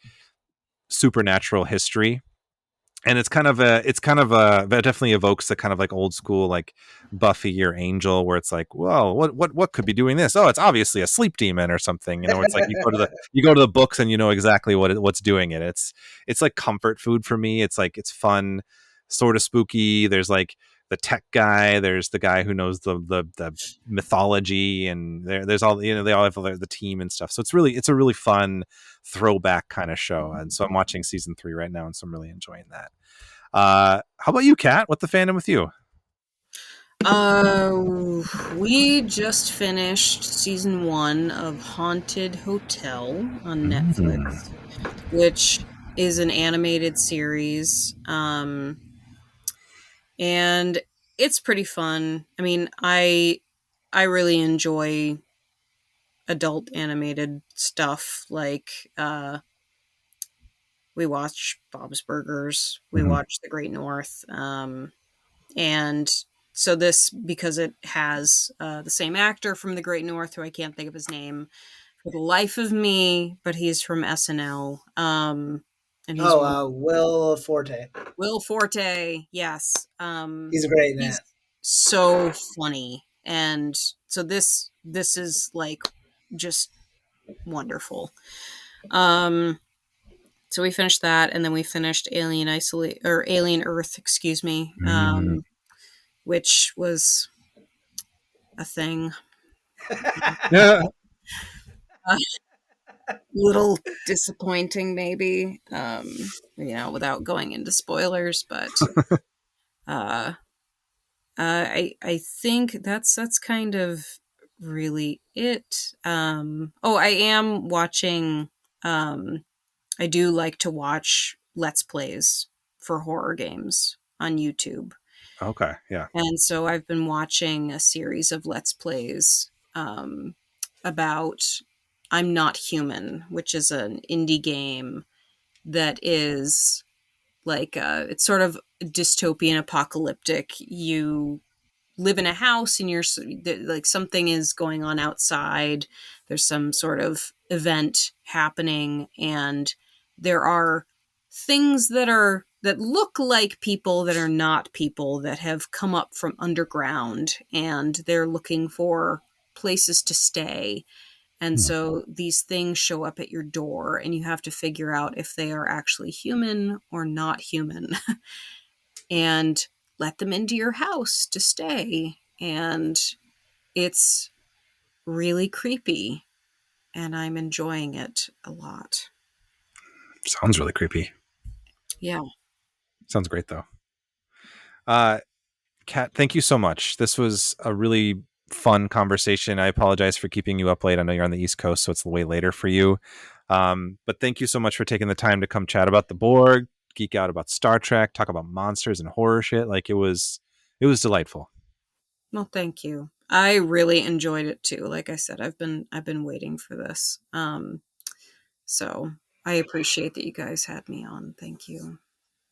supernatural history. And it definitely evokes the kind of like old school like Buffy or Angel, where it's like, well, what could be doing this? Oh, it's obviously a sleep demon or something. You know, it's like you go to the books and you know exactly what's doing it. It's like comfort food for me. It's like it's fun, sort of spooky. There's like the tech guy. There's the guy who knows the mythology, and there's all, you know, they all have the team and stuff. So it's a really fun throwback kind of show. And so I'm watching season 3 right now, and so I'm really enjoying that. How about you, Kat? What's the fandom with you? We just finished season 1 of Haunted Hotel on Netflix, which is an animated series. And it's pretty fun. I mean, I really enjoy adult animated stuff. Like, we watch Bob's Burgers, we watch The Great North, and so this, because it has the same actor from The Great North, who I can't think of his name for the life of me, but he's from SNL. And he's Will Forte. Will Forte, yes. He's a great man. He's so funny, and so this is like just wonderful. So we finished that, and then we finished Alien Earth, excuse me, which was a thing. Yeah. Little disappointing, maybe, you know, without going into spoilers, but I think that's kind of really it. I am watching. I do like to watch Let's Plays for horror games on YouTube. Okay, yeah. And so I've been watching a series of Let's Plays about I'm Not Human, which is an indie game that is like it's sort of dystopian apocalyptic. You live in a house and you're like, something is going on outside. There's some sort of event happening, and there are things that look like people that are not people that have come up from underground, and they're looking for places to stay. And so these things show up at your door, and you have to figure out if they are actually human or not human and let them into your house to stay. And it's really creepy, and I'm enjoying it a lot. Sounds really creepy. Yeah. Sounds great, though. Kat, thank you so much. This was a really fun conversation. I apologize for keeping you up late. I know you're on the East Coast, so it's way later for you. But thank you so much for taking the time to come chat about the Borg, geek out about Star Trek, talk about monsters and horror shit. Like, it was delightful. Well, thank you. I really enjoyed it too. Like I said, I've been waiting for this. So I appreciate that you guys had me on. Thank you.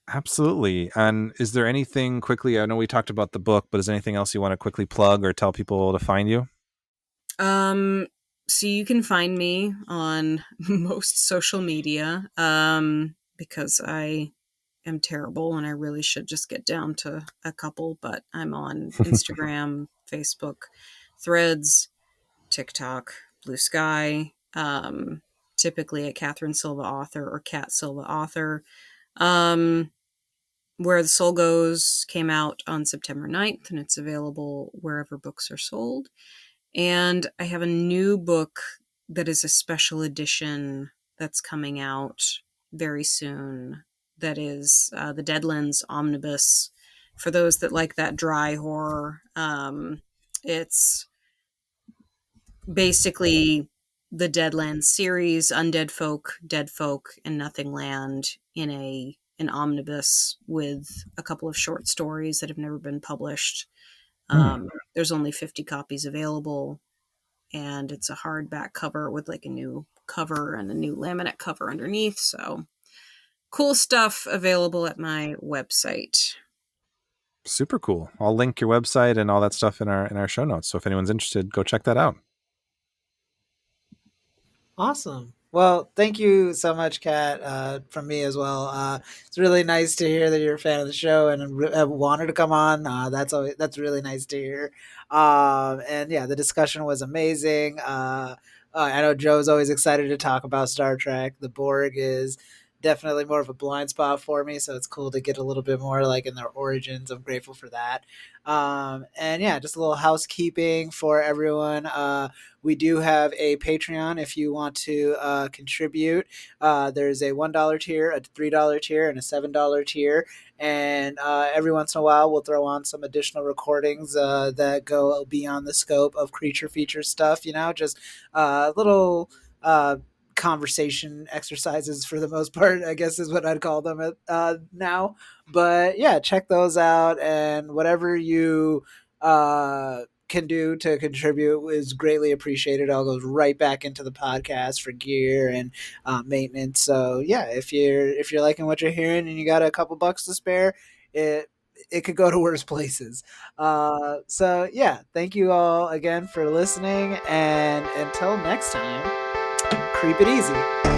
Absolutely. And is there anything quickly, I know we talked about the book, but is there anything else you want to quickly plug or tell people to find you? So you can find me on most social media, because I am terrible and I really should just get down to a couple, but I'm on Instagram, Facebook, Threads, TikTok, Blue Sky, typically a Katherine Silva author or Kat Silva author. Where the Soul Goes came out on September 9th, and it's available wherever books are sold. And I have a new book that is a special edition that's coming out very soon. That is the Deadlands Omnibus. For those that like that dry horror, it's basically the Deadlands series, Undead Folk, Dead Folk, and Nothing Land in an omnibus with a couple of short stories that have never been published. There's only 50 copies available, and it's a hardback cover with like a new cover and a new laminate cover underneath. So cool stuff available at my website. Super cool. I'll link your website and all that stuff in our show notes. So if anyone's interested, go check that out. Awesome. Well, thank you so much, Kat, from me as well. It's really nice to hear that you're a fan of the show and have wanted to come on. That's really nice to hear. And yeah, the discussion was amazing. I know Joe's always excited to talk about Star Trek. The Borg is definitely more of a blind spot for me, so it's cool to get a little bit more like in their origins. I'm grateful for that. And yeah, just a little housekeeping for everyone. We do have a Patreon if you want to contribute. There's a $1 tier, a $3 tier, and a $7 tier. And every once in a while, we'll throw on some additional recordings that go beyond the scope of creature feature stuff. Just little conversation exercises for the most part, I guess is what I'd call them now. But yeah, check those out, and whatever you can do to contribute is greatly appreciated. It all goes right back into the podcast for gear and maintenance. So yeah, if you're liking what you're hearing and you got a couple bucks to spare, it could go to worse places. So yeah, thank you all again for listening, and until next time, creep it easy.